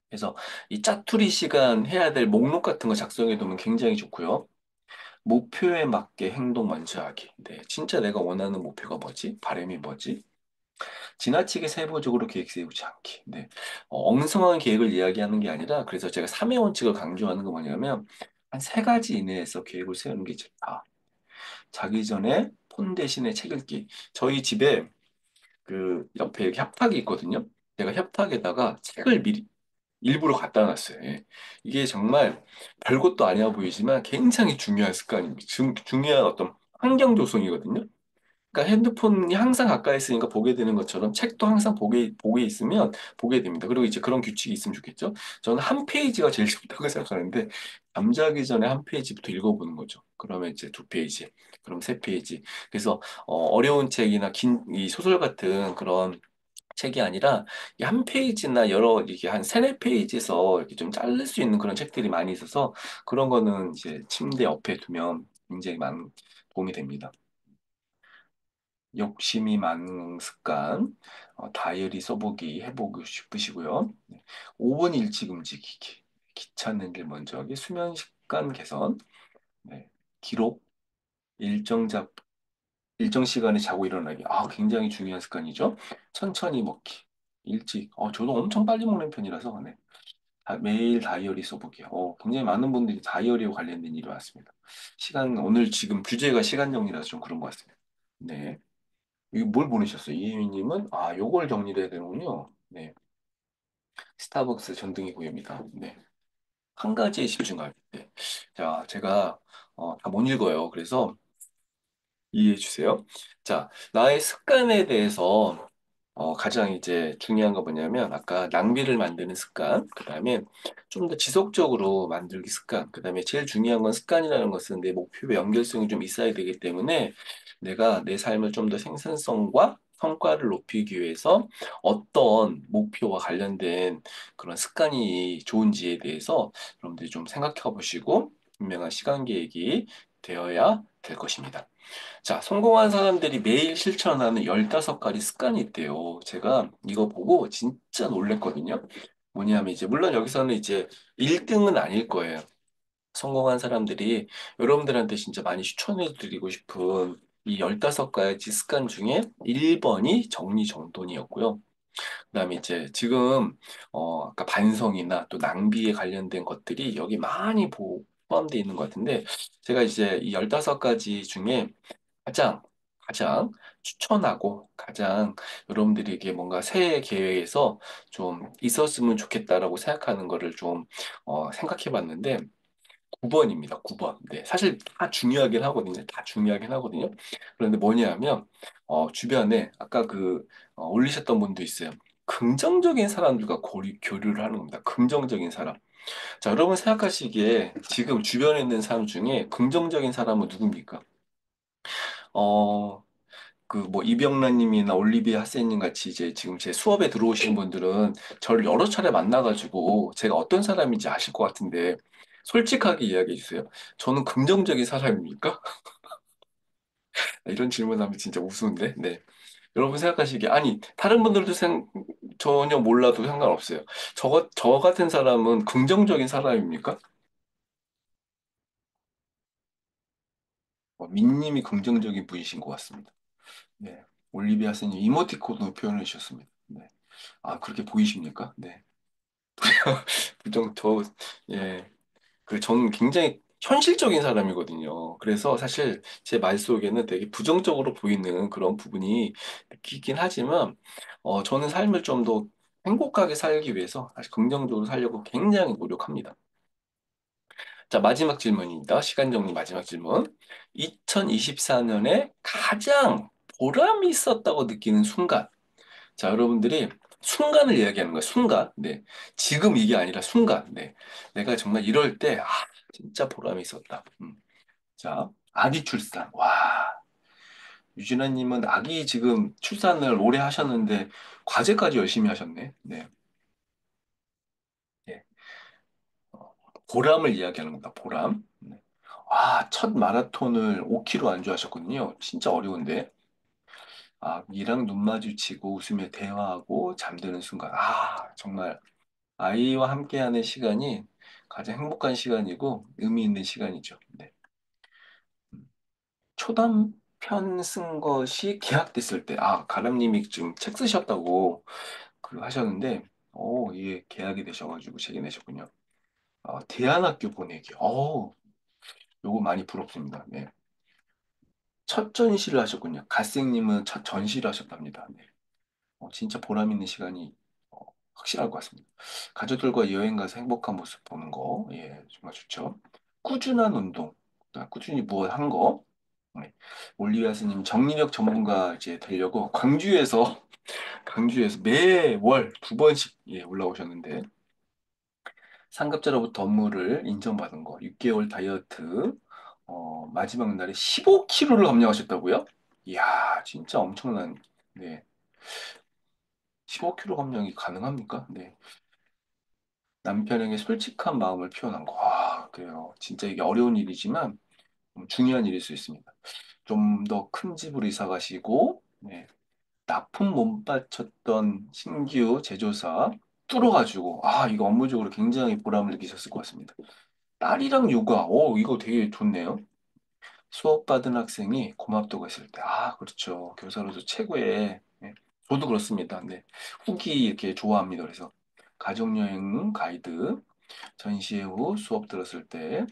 그래서 이 짜투리 시간 해야 될 목록 같은 거 작성해 두면 굉장히 좋고요. 목표에 맞게 행동 먼저 하기. 네, 진짜 내가 원하는 목표가 뭐지? 바람이 뭐지? 지나치게 세부적으로 계획 세우지 않기. 네, 엉성한 계획을 이야기하는 게 아니라 그래서 제가 3의 원칙을 강조하는 거 뭐냐면 한 3가지 이내에서 계획을 세우는 게 좋다. 자기 전에 폰 대신에 책 읽기. 저희 집에 그 옆에 이렇게 협탁이 있거든요. 제가 협탁에다가 책을 미리 일부러 갖다 놨어요. 예. 이게 정말 별것도 아니야 보이지만 굉장히 중요한 습관입니다. 중요한 어떤 환경 조성이거든요. 그러니까 핸드폰이 항상 가까이 있으니까 보게 되는 것처럼 책도 항상 보게 있으면 보게 됩니다. 그리고 이제 그런 규칙이 있으면 좋겠죠. 저는 한 페이지가 제일 좋다고 생각하는데 잠자기 전에 한 페이지부터 읽어보는 거죠. 그러면 이제 2페이지, 그럼 3페이지. 그래서 어려운 책이나 긴 이 소설 같은 그런 책이 아니라 이 한 페이지나 여러 이렇게 한 세네 페이지에서 이렇게 좀 자를 수 있는 그런 책들이 많이 있어서 그런 거는 이제 침대 옆에 두면 굉장히 많은 도움이 됩니다. 욕심이 많은 습관, 다이어리 써보기 해보고 싶으시고요. 5분 일찍 움직이기, 귀찮은 일 먼저 하기, 수면 습관 개선, 네, 기록, 일정 잡 일정 시간에 자고 일어나기. 굉장히 중요한 습관이죠. 천천히 먹기. 일찍. 저도 엄청 빨리 먹는 편이라서, 네. 매일 다이어리 써보기요. 굉장히 많은 분들이 다이어리와 관련된 일이 많습니다. 오늘 지금 주제가 시간 정리라서 좀 그런 것 같습니다. 네. 이거 뭘 보내셨어요? 이혜민님은, 요걸 정리를 해야 되는군요. 네. 스타벅스 전등이 구입니다. 네. 한 가지에 집중할 때. 자, 제가 다 못 읽어요. 그래서 이해해 주세요. 자, 나의 습관에 대해서 가장 이제 중요한 거 뭐냐면 아까 낭비를 만드는 습관, 그다음에 좀 더 지속적으로 만들기 습관, 그다음에 제일 중요한 건 습관이라는 것은 내 목표와 연결성이 좀 있어야 되기 때문에 내가 내 삶을 좀 더 생산성과 성과를 높이기 위해서 어떤 목표와 관련된 그런 습관이 좋은지에 대해서 여러분들이 좀 생각해 보시고 분명한 시간 계획이 되어야 될 것입니다. 자, 성공한 사람들이 매일 실천하는 15가지 습관이 있대요. 제가 이거 보고 진짜 놀랬거든요. 뭐냐면 이제, 물론 여기서는 이제 1등은 아닐 거예요. 성공한 사람들이 여러분들한테 진짜 많이 추천해 드리고 싶은 이 15가지 습관 중에 1번이 정리정돈이었고요. 그다음에 이제 지금 아까 반성이나 또 낭비에 관련된 것들이 여기 많이 포함되어 있는 것 같은데 제가 이제 이 15가지 중에 가장 가장 추천하고 가장 여러분들에게 뭔가 새해 계획에서 좀 있었으면 좋겠다라고 생각하는 거를 좀 생각해 봤는데 9번입니다. 9번. 네. 사실 다 중요하긴 하거든요. 다 중요하긴 하거든요. 그런데 뭐냐면 주변에 아까 올리셨던 분도 있어요. 긍정적인 사람들과 교류를 하는 겁니다. 긍정적인 사람. 자, 여러분 생각하시기에 지금 주변에 있는 사람 중에 긍정적인 사람은 누굽니까? 어, 뭐 이병란님이나 올리비아 하세님 같이 이제 지금 제 수업에 들어오신 분들은 저를 여러 차례 만나가지고 제가 어떤 사람인지 아실 것 같은데 솔직하게 이야기해 주세요. 저는 긍정적인 사람입니까? 이런 질문하면 진짜 우스운데. 네. 여러분 생각하시기에 아니 다른 분들도 전혀 몰라도 상관없어요. 저 같은 사람은 긍정적인 사람입니까? 민님이 긍정적인 분이신 것 같습니다. 네. 올리비아 선생님 이모티콘으로 표현해 주셨습니다. 네. 아, 그렇게 보이십니까? 네. 부정, 저, 예. 저는 굉장히 현실적인 사람이거든요. 그래서 사실 제 말 속에는 되게 부정적으로 보이는 그런 부분이 느끼긴 하지만, 저는 삶을 좀 더 행복하게 살기 위해서 사실 긍정적으로 살려고 굉장히 노력합니다. 자, 마지막 질문입니다. 시간 정리 마지막 질문. 2024년에 가장 보람이 있었다고 느끼는 순간. 자, 여러분들이 순간을 이야기하는 거예요. 순간. 네. 지금 이게 아니라 순간. 네. 내가 정말 이럴 때, 진짜 보람이 있었다. 자, 아기 출산. 와, 유진아님은 아기 지금 출산을 오래 하셨는데, 과제까지 열심히 하셨네. 네. 네. 어, 보람을 이야기하는 겁니다. 보람. 네. 첫 마라톤을 5km 안주하셨거든요. 진짜 어려운데. 아기랑 눈 마주치고 웃으며 대화하고 잠드는 순간. 정말 아이와 함께하는 시간이 가장 행복한 시간이고 의미 있는 시간이죠. 네. 초단편 쓴 것이 계약됐을 때, 가람님이 지금 책 쓰셨다고 하셨는데, 이게 계약이 되셔가지고 책이 내셨군요. 대안학교 보내기. 요거 많이 부럽습니다. 네. 첫 전시를 하셨군요. 갓생님은 첫 전시를 하셨답니다. 네. 진짜 보람 있는 시간이 어, 확실할 것 같습니다. 가족들과 여행 가서 행복한 모습 보는 거, 예, 정말 좋죠. 꾸준한 운동, 그다음 꾸준히 무엇 한 거. 네. 올리비아 스님 정리력 전문가 이제 되려고 강주에서 매월 2번씩 예, 올라오셨는데 상급자로부터 업무를 인정받은 거, 6개월 다이어트, 마지막 날에 15kg를 감량하셨다고요? 이야, 진짜 엄청난, 네. 15kg 감량이 가능합니까? 네. 남편에게 솔직한 마음을 표현한 거. 그래요. 진짜 이게 어려운 일이지만 중요한 일일 수 있습니다. 좀 더 큰 집으로 이사 가시고, 네. 납품 못 바쳤던 신규 제조사 뚫어가지고, 이거 업무적으로 굉장히 보람을 느끼셨을 것 같습니다. 딸이랑 육아, 이거 되게 좋네요. 수업받은 학생이 고맙다고 했을 때, 그렇죠. 교사로서 최고의, 네. 저도 그렇습니다. 네. 후기 이렇게 좋아합니다. 그래서 가족여행 가이드, 전시회 후 수업 들었을 때,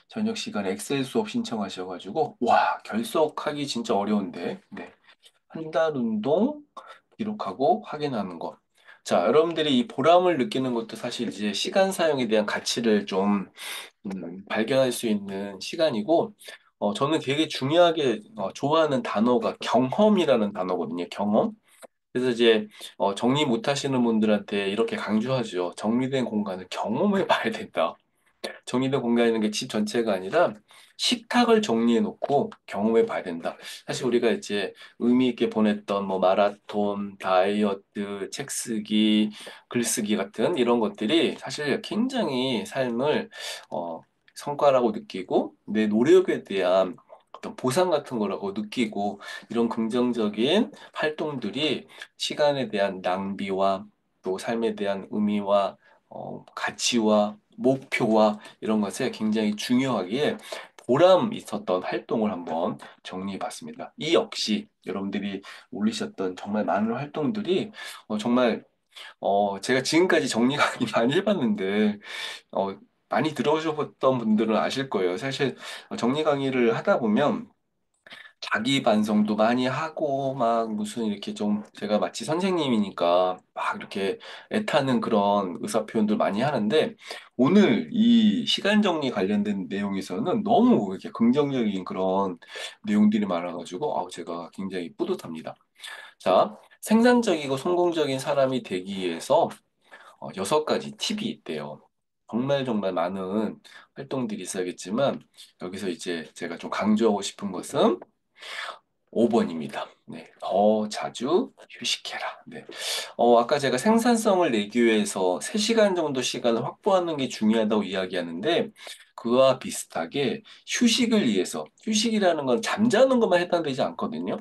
저녁 시간에 엑셀 수업 신청하셔가지고, 와, 결석하기 진짜 어려운데, 네. 한 달 운동 기록하고 확인하는 것. 자, 여러분들이 이 보람을 느끼는 것도 사실 이제 시간 사용에 대한 가치를 좀 발견할 수 있는 시간이고, 저는 되게 중요하게 좋아하는 단어가 경험이라는 단어거든요. 경험. 그래서 이제 정리 못 하시는 분들한테 이렇게 강조하죠. 정리된 공간을 경험해 봐야 된다. 정리된 공간이라는 게 집 전체가 아니라 식탁을 정리해 놓고 경험해 봐야 된다. 사실 우리가 이제 의미 있게 보냈던 뭐 마라톤, 다이어트, 책 쓰기, 글쓰기 같은 이런 것들이 사실 굉장히 삶을 어, 성과라고 느끼고 내 노력에 대한 어떤 보상 같은 거라고 느끼고 이런 긍정적인 활동들이 시간에 대한 낭비와 또 삶에 대한 의미와 가치와 목표와 이런 것에 굉장히 중요하기에 보람 있었던 활동을 한번 정리해 봤습니다. 이 역시 여러분들이 올리셨던 정말 많은 활동들이 정말 제가 지금까지 정리 강의 많이 해봤는데 어, 많이 들어오셨던 분들은 아실 거예요. 사실 정리 강의를 하다 보면 자기 반성도 많이 하고 막 무슨 이렇게 좀 제가 마치 선생님이니까 막 이렇게 애타는 그런 의사 표현들 많이 하는데 오늘 이 시간 정리 관련된 내용에서는 너무 이렇게 긍정적인 그런 내용들이 많아가지고 제가 굉장히 뿌듯합니다. 자, 생산적이고 성공적인 사람이 되기 위해서 6가지 팁이 있대요. 정말 정말 많은 활동들이 있어야겠지만 여기서 이제 제가 좀 강조하고 싶은 것은 5번입니다. 네, 더 자주 휴식해라. 네. 아까 제가 생산성을 내기 위해서 3시간 정도 시간을 확보하는 게 중요하다고 이야기하는데, 그와 비슷하게 휴식을 위해서, 휴식이라는 건 잠자는 것만 해당되지 않거든요.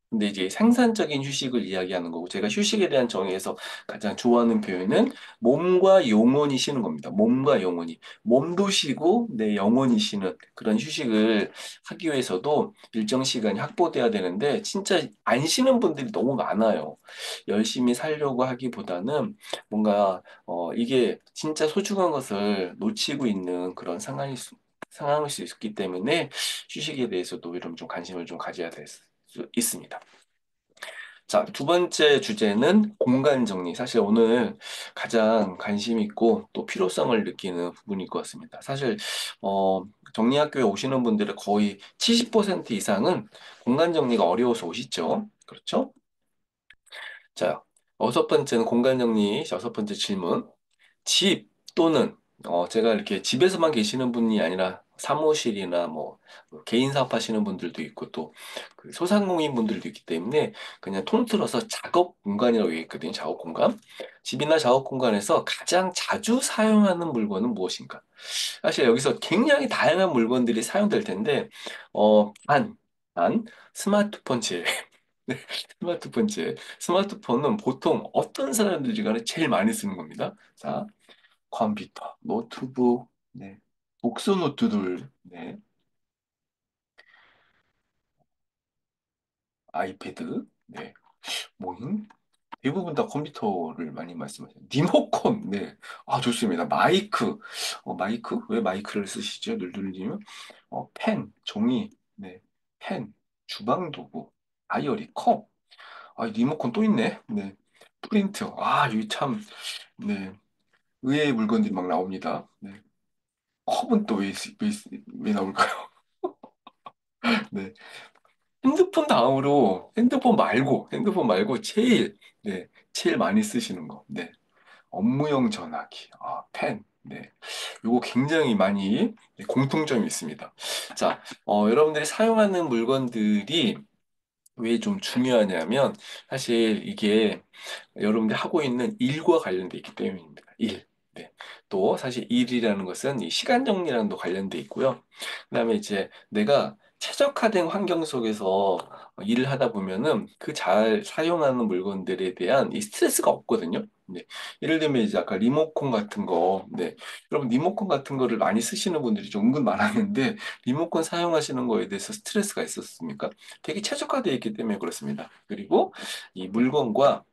근데 이제 생산적인 휴식을 이야기하는 거고, 제가 휴식에 대한 정의에서 가장 좋아하는 표현은 몸과 영혼이 쉬는 겁니다. 몸과 영혼이. 몸도 쉬고, 내 영혼이 쉬는 그런 휴식을 하기 위해서도 일정 시간이 확보돼야 되는데, 진짜 안 쉬는 분들이 너무 많아요. 열심히 살려고 하기보다는 뭔가 이게 진짜 소중한 것을 놓치고 있는 그런 상황일 수 있기 때문에 휴식에 대해서도 이런 좀 관심을 좀 가져야 될 수 있습니다. 자, 두 번째 주제는 공간 정리. 사실 오늘 가장 관심 있고 또 필요성을 느끼는 부분일 것 같습니다. 사실 어, 정리학교에 오시는 분들의 거의 70% 이상은 공간 정리가 어려워서 오시죠. 그렇죠? 자, 여섯 번째는 공간 정리, 여섯 번째 질문. 집 또는 제가 이렇게 집에서만 계시는 분이 아니라 사무실이나 뭐 개인 사업하시는 분들도 있고 또 그 소상공인 분들도 있기 때문에 그냥 통틀어서 작업 공간이라고 얘기했거든요. 작업 공간. 집이나 작업 공간에서 가장 자주 사용하는 물건은 무엇인가? 사실 여기서 굉장히 다양한 물건들이 사용될 텐데 단 스마트폰 제외. 네, 스마트폰 제 스마트폰은 보통 어떤 사람들이 간에 제일 많이 쓰는 겁니다. 자, 컴퓨터, 노트북, 네, 독서 노트들, 네, 아이패드, 네, 모임, 대부분 다 컴퓨터를 많이 말씀하세요. 리모컨, 네, 좋습니다. 마이크, 마이크, 왜 마이크를 쓰시죠? 늘들님은 펜, 종이, 네, 펜, 주방 도구, 다이어리, 컵, 리모컨 또 있네, 네, 프린터, 이거 참, 네, 의외의 물건들이 막 나옵니다. 네. 컵은 또 왜 나올까요? 네. 핸드폰 말고 제일 많이 쓰시는 거. 네. 업무용 전화기, 펜. 네. 요거 굉장히 많이 공통점이 있습니다. 자, 여러분들이 사용하는 물건들이 왜 좀 중요하냐면, 사실 이게 여러분들이 하고 있는 일과 관련돼 있기 때문입니다. 일. 네. 또 사실 일이라는 것은 이 시간 정리랑도 관련돼 있고요. 그다음에 이제 내가 최적화된 환경 속에서 일을 하다 보면은 그 잘 사용하는 물건들에 대한 이 스트레스가 없거든요. 네. 예를 들면 이제 아까 리모컨 같은 거, 네. 여러분 리모컨 같은 거를 많이 쓰시는 분들이 좀 은근 많았는데 리모컨 사용하시는 거에 대해서 스트레스가 있었습니까? 되게 최적화되어 있기 때문에 그렇습니다. 그리고 이 물건과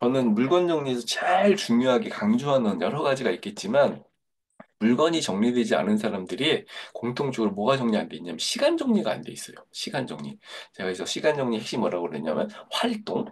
저는 물건 정리에서 제일 중요하게 강조하는 여러 가지가 있겠지만 물건이 정리되지 않은 사람들이 공통적으로 뭐가 정리 안 돼 있냐면 시간 정리가 안 돼 있어요. 시간 정리. 제가 그래서 시간 정리 핵심 뭐라고 그랬냐면 활동.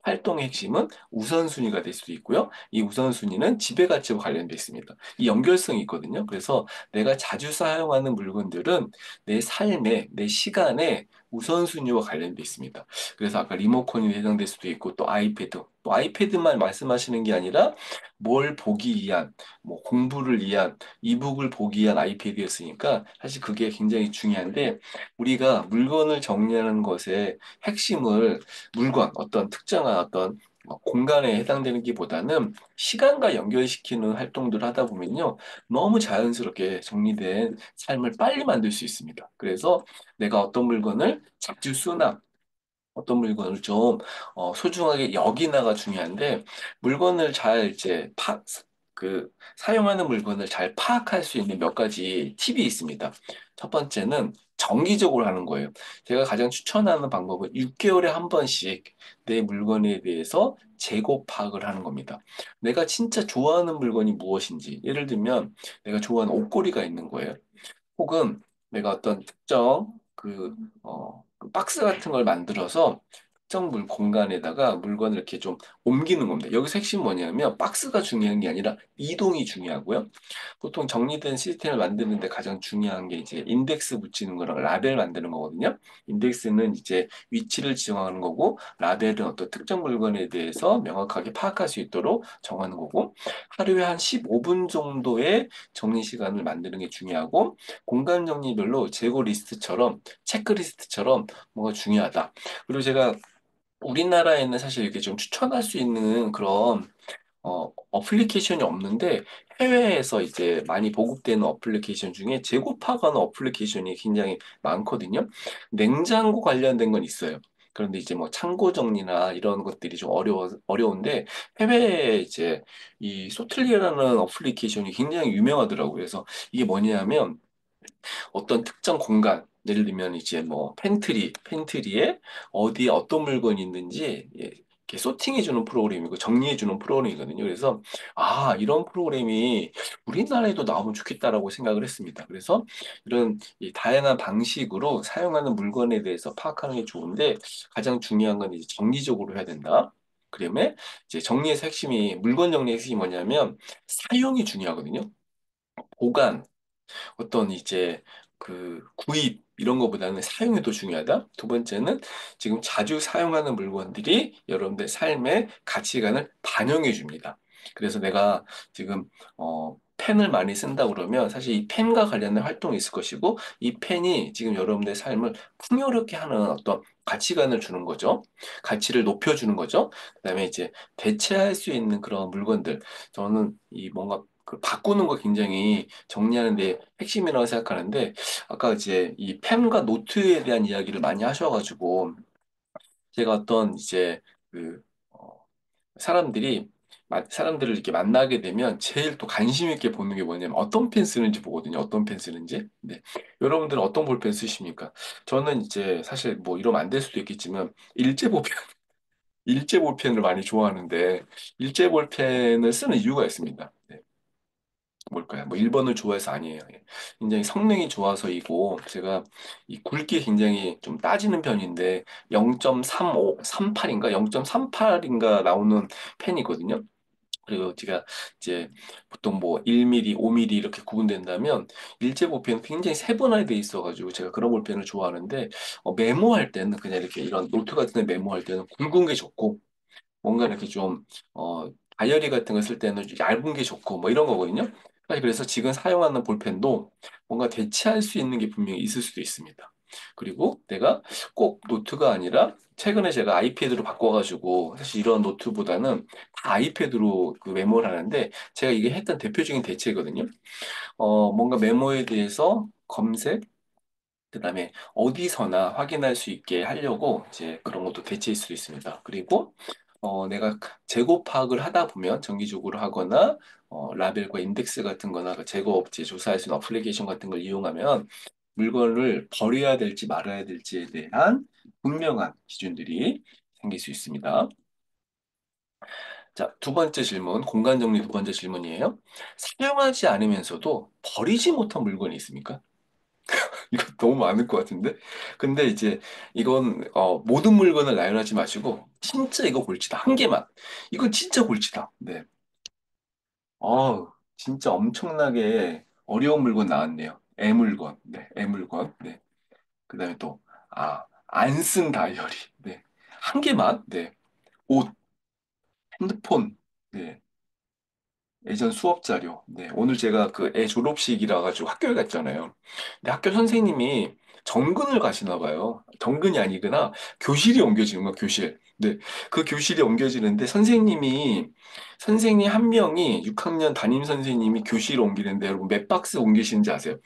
활동의 핵심은 우선순위가 될 수도 있고요. 이 우선순위는 지배가치와 관련돼 있습니다. 이 연결성이 있거든요. 그래서 내가 자주 사용하는 물건들은 내 삶에, 내 시간에 우선순위와 관련돼 있습니다. 그래서 아까 리모컨이 해당될 수도 있고 또 아이패드, 또 아이패드만 말씀하시는 게 아니라 뭘 보기 위한, 뭐 공부를 위한, 이북을 보기 위한 아이패드였으니까 사실 그게 굉장히 중요한데 우리가 물건을 정리하는 것의 핵심을 물건, 어떤 특정한 어떤 공간에 해당되는 기보다는 시간과 연결시키는 활동들을 하다 보면요. 너무 자연스럽게 정리된 삶을 빨리 만들 수 있습니다. 그래서 내가 어떤 물건을 자주 쓰나 어떤 물건을 좀 소중하게 여기나가 중요한데 물건을 잘 이제 사용하는 물건을 잘 파악할 수 있는 몇 가지 팁이 있습니다. 첫 번째는 정기적으로 하는 거예요. 제가 가장 추천하는 방법은 6개월에 한 번씩 내 물건에 대해서 재고 파악을 하는 겁니다. 내가 진짜 좋아하는 물건이 무엇인지, 예를 들면 내가 좋아하는 옷걸이가 있는 거예요. 혹은 내가 어떤 특정 그 박스 같은 걸 만들어서 특정 공간에다가 물건을 이렇게 좀 옮기는 겁니다. 여기서 핵심 뭐냐면 박스가 중요한 게 아니라 이동이 중요하고요. 보통 정리된 시스템을 만드는데 가장 중요한 게 이제 인덱스 붙이는 거랑 라벨 만드는 거거든요. 인덱스는 이제 위치를 지정하는 거고, 라벨은 어떤 특정 물건에 대해서 명확하게 파악할 수 있도록 정하는 거고, 하루에 한 15분 정도의 정리 시간을 만드는 게 중요하고, 공간 정리별로 재고 리스트처럼, 체크리스트처럼 뭐가 중요하다. 그리고 제가 우리나라에는 사실 이렇게 좀 추천할 수 있는 그런 어플리케이션이 없는데 해외에서 이제 많이 보급되는 어플리케이션 중에 재고파가는 어플리케이션이 굉장히 많거든요. 냉장고 관련된 건 있어요. 그런데 이제 뭐 창고 정리나 이런 것들이 좀 어려운데 해외에 이제 이 소틀리에라는 어플리케이션이 굉장히 유명하더라고요. 그래서 이게 뭐냐면 어떤 특정 공간, 예를 들면 이제 뭐 팬트리에 어디에 어떤 물건이 있는지 이렇게 소팅해주는 프로그램이고 정리해주는 프로그램이거든요. 그래서 아, 이런 프로그램이 우리나라에도 나오면 좋겠다라고 생각을 했습니다. 그래서 이런 이 다양한 방식으로 사용하는 물건에 대해서 파악하는 게 좋은데 가장 중요한 건 이제 정기적으로 해야 된다. 그다음에 이제 정리의 핵심이 물건 정리의 핵심이 뭐냐면 사용이 중요하거든요. 보관, 어떤 이제 그 구입 이런 거보다는 사용이 더 중요하다. 두 번째는 지금 자주 사용하는 물건들이 여러분들 삶의 가치관을 반영해 줍니다. 그래서 내가 지금 펜을 많이 쓴다 그러면 사실 이 펜과 관련된 활동이 있을 것이고 이 펜이 지금 여러분들의 삶을 풍요롭게 하는 어떤 가치관을 주는 거죠. 가치를 높여주는 거죠. 그다음에 이제 대체할 수 있는 그런 물건들. 저는 이 뭔가 그 바꾸는 거 굉장히 정리하는데 핵심이라고 생각하는데 아까 이제 이 펜과 노트에 대한 이야기를 많이 하셔가지고 제가 어떤 이제 그 사람들이 사람들을 이렇게 만나게 되면 제일 또 관심 있게 보는 게 뭐냐면 어떤 펜 쓰는지 보거든요. 어떤 펜 쓰는지. 네. 여러분들은 어떤 볼펜 쓰십니까? 저는 이제 사실 뭐 이러면 안 될 수도 있겠지만 일제 볼펜 일제 볼펜을 많이 좋아하는데 일제 볼펜을 쓰는 이유가 있습니다. 네. 뭘까요? 뭐 1번을 좋아해서 아니에요. 예. 굉장히 성능이 좋아서이고 제가 이 굵기 굉장히 좀 따지는 편인데 0.35, 38인가 0.38인가 나오는 펜이거든요. 그리고 제가 이제 보통 뭐 1mm, 5mm 이렇게 구분된다면 일제 볼펜은 굉장히 세분화돼 있어가지고 제가 그런 볼펜을 좋아하는데 메모할 때는 그냥 이렇게 이런 노트 같은 데 메모할 때는 굵은 게 좋고 뭔가 이렇게 좀, 다이어리 같은 거 쓸 때는 좀 얇은 게 좋고, 뭐 이런 거거든요. 사실 그래서 지금 사용하는 볼펜도 뭔가 대체할 수 있는 게 분명히 있을 수도 있습니다. 그리고 내가 꼭 노트가 아니라 최근에 제가 아이패드로 바꿔가지고 사실 이런 노트보다는 다 아이패드로 그 메모를 하는데 제가 이게 했던 대표적인 대체거든요. 뭔가 메모에 대해서 검색, 그다음에 어디서나 확인할 수 있게 하려고 이제 그런 것도 대체일 수도 있습니다. 그리고 내가 재고 파악을 하다 보면 정기적으로 하거나 라벨과 인덱스 같은 거나 그 재고 업체 조사할 수 있는 어플리케이션 같은 걸 이용하면 물건을 버려야 될지 말아야 될지에 대한 분명한 기준들이 생길 수 있습니다. 자, 두 번째 질문, 공간 정리 두 번째 질문이에요. 사용하지 않으면서도 버리지 못한 물건이 있습니까? 이거 너무 많을 것 같은데? 근데 이제 이건 모든 물건을 나열하지 마시고 진짜 이거 골치다. 한 개만. 이건 진짜 골치다. 네. 진짜 엄청나게 어려운 물건 나왔네요. 애물건. 네. 애물건. 네. 그다음에 또 안 쓴 다이어리. 네. 한 개만. 네. 옷, 핸드폰. 네. 예전 수업 자료. 네, 오늘 제가 그 애 졸업식이라 가지고 학교에 갔잖아요. 근데 학교 선생님이 정근을 가시나 봐요. 정근이 아니구나. 교실이 옮겨지는 거야, 교실. 네, 그 교실이 옮겨지는데 선생님 한 명이 6학년 담임 선생님이 교실 옮기는데 여러분 몇 박스 옮기시는지 아세요?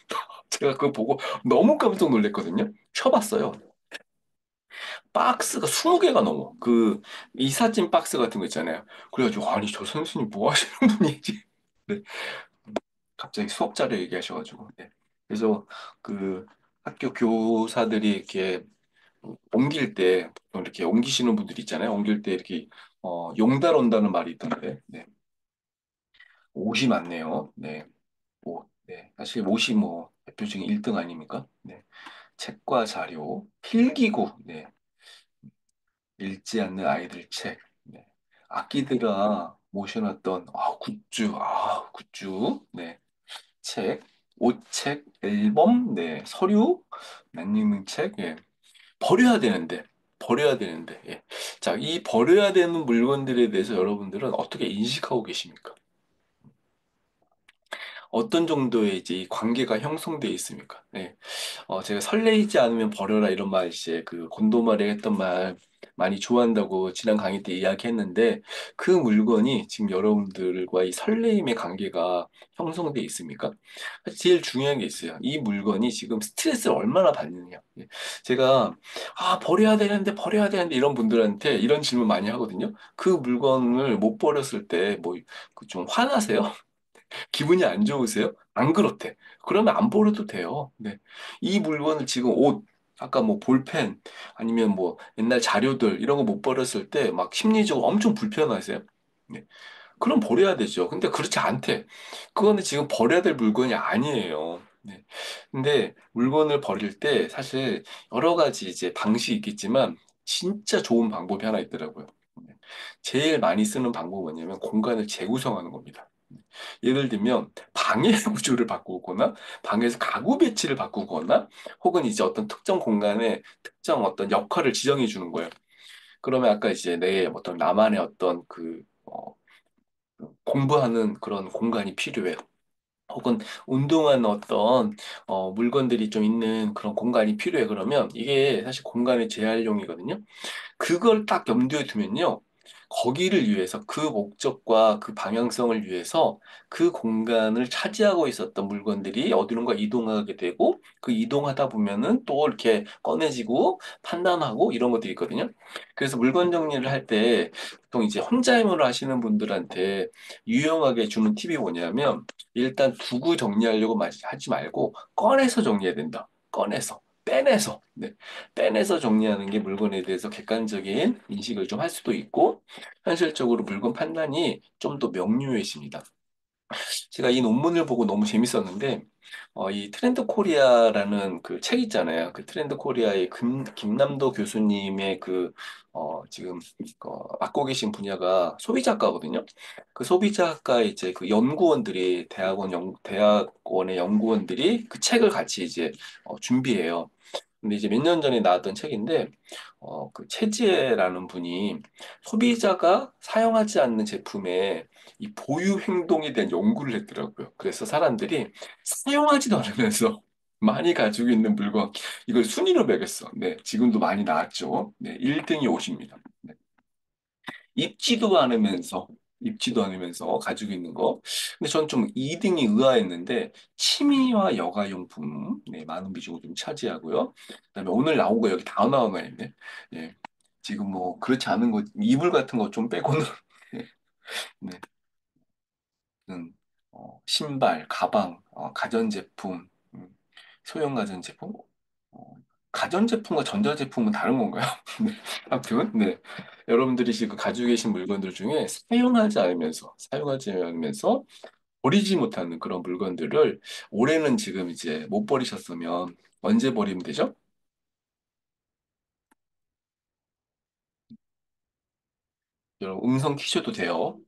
제가 그거 보고 너무 깜짝 놀랐거든요. 쳐봤어요. 박스가 20개가 넘어. 그 이삿짐 박스 같은 거 있잖아요. 그래가지고 아니 저 선생님 뭐 하시는 분이지? 네. 갑자기 수업 자료 얘기하셔가지고. 네. 그래서 그 학교 교사들이 이렇게 옮길 때, 보통 이렇게 옮기시는 분들 있잖아요. 옮길 때 이렇게, 용달 온다는 말이 있던데, 네. 옷이 많네요. 네. 옷. 네. 사실 옷이 뭐, 대표적인 1등 아닙니까? 네. 책과 자료, 필기구, 네. 읽지 않는 아이들 책, 네. 아끼들아 모셔놨던, 굿즈, 네. 책, 옷책, 앨범, 네, 서류, 낯익는 책, 예. 버려야 되는데, 버려야 되는데, 예. 자, 이 버려야 되는 물건들에 대해서 여러분들은 어떻게 인식하고 계십니까? 어떤 정도의 이제 이 관계가 형성되어 있습니까? 네. 제가 설레이지 않으면 버려라 이런 말 이제 그 곤도말에 했던 말 많이 좋아한다고 지난 강의 때 이야기했는데 그 물건이 지금 여러분들과 이 설레임의 관계가 형성돼 있습니까? 사실 제일 중요한 게 있어요. 이 물건이 지금 스트레스를 얼마나 받느냐. 예. 제가 버려야 되는데 이런 분들한테 이런 질문 많이 하거든요. 그 물건을 못 버렸을 때 뭐 그 좀 화나세요? 기분이 안 좋으세요? 안 그렇대. 그러면 안 버려도 돼요. 네. 이 물건을 지금 아까 뭐 볼펜, 아니면 뭐 옛날 자료들, 이런 거 못 버렸을 때 막 심리적으로 엄청 불편하세요? 네. 그럼 버려야 되죠. 근데 그렇지 않대. 그거는 지금 버려야 될 물건이 아니에요. 네. 근데 물건을 버릴 때 사실 여러 가지 이제 방식이 있겠지만 진짜 좋은 방법이 하나 있더라고요. 네. 제일 많이 쓰는 방법은 뭐냐면 공간을 재구성하는 겁니다. 예를 들면 방의 구조를 바꾸거나 방에서 가구 배치를 바꾸거나 혹은 이제 어떤 특정 공간에 특정 어떤 역할을 지정해 주는 거예요. 그러면 아까 이제 내 어떤 나만의 어떤 공부하는 그런 공간이 필요해요. 혹은 운동하는 어떤 물건들이 좀 있는 그런 공간이 필요해. 그러면 이게 사실 공간의 재활용이거든요. 그걸 딱 염두에 두면요. 거기를 위해서 그 목적과 그 방향성을 위해서 그 공간을 차지하고 있었던 물건들이 어디론가 이동하게 되고 그 이동하다 보면은 또 이렇게 꺼내지고 판단하고 이런 것들이 있거든요. 그래서 물건 정리를 할 때 보통 이제 혼자임을 하시는 분들한테 유용하게 주는 팁이 뭐냐면 일단 두고 정리하려고 하지 말고 꺼내서 정리해야 된다. 꺼내서. 빼내서. 네. 빼내서 정리하는 게 물건에 대해서 객관적인 인식을 좀 할 수도 있고, 현실적으로 물건 판단이 좀 더 명료해집니다. 제가 이 논문을 보고 너무 재밌었는데, 이 트렌드 코리아라는 그 책 있잖아요. 그 트렌드 코리아의 김남도 교수님의 지금, 맡고 계신 분야가 소비자학과거든요. 그 소비자학과 이제 그 연구원들이, 대학원의 연구원들이 그 책을 같이 이제 준비해요. 근데 이제 몇 년 전에 나왔던 책인데, 그 최지혜라는 분이 소비자가 사용하지 않는 제품의 이 보유 행동에 대한 연구를 했더라고요. 그래서 사람들이 사용하지도 않으면서 많이 가지고 있는 물건, 이걸 순위로 매겼어. 네, 지금도 많이 나왔죠. 네, 1등이 옷입니다. 네. 입지도 않으면서, 입지도 않으면서 가지고 있는 거. 근데 저는 좀 2등이 의아했는데, 취미와 여가용품, 네, 많은 비중을 좀 차지하고요. 그다음에 오늘 나온 거 여기 다 나온 거 있네. 예. 지금 뭐, 그렇지 않은 거, 이불 같은 거 좀 빼고는, 네, 신발, 가방, 가전제품, 소형 가전제품, 어, 가전제품과 전자제품은 다른 건가요? 네. 아무튼, 네. 여러분들이 지금 가지고 계신 물건들 중에 사용하지 않으면서 버리지 못하는 그런 물건들을 올해는 지금 이제 못 버리셨으면 언제 버리면 되죠? 여러분 음성 키셔도 돼요.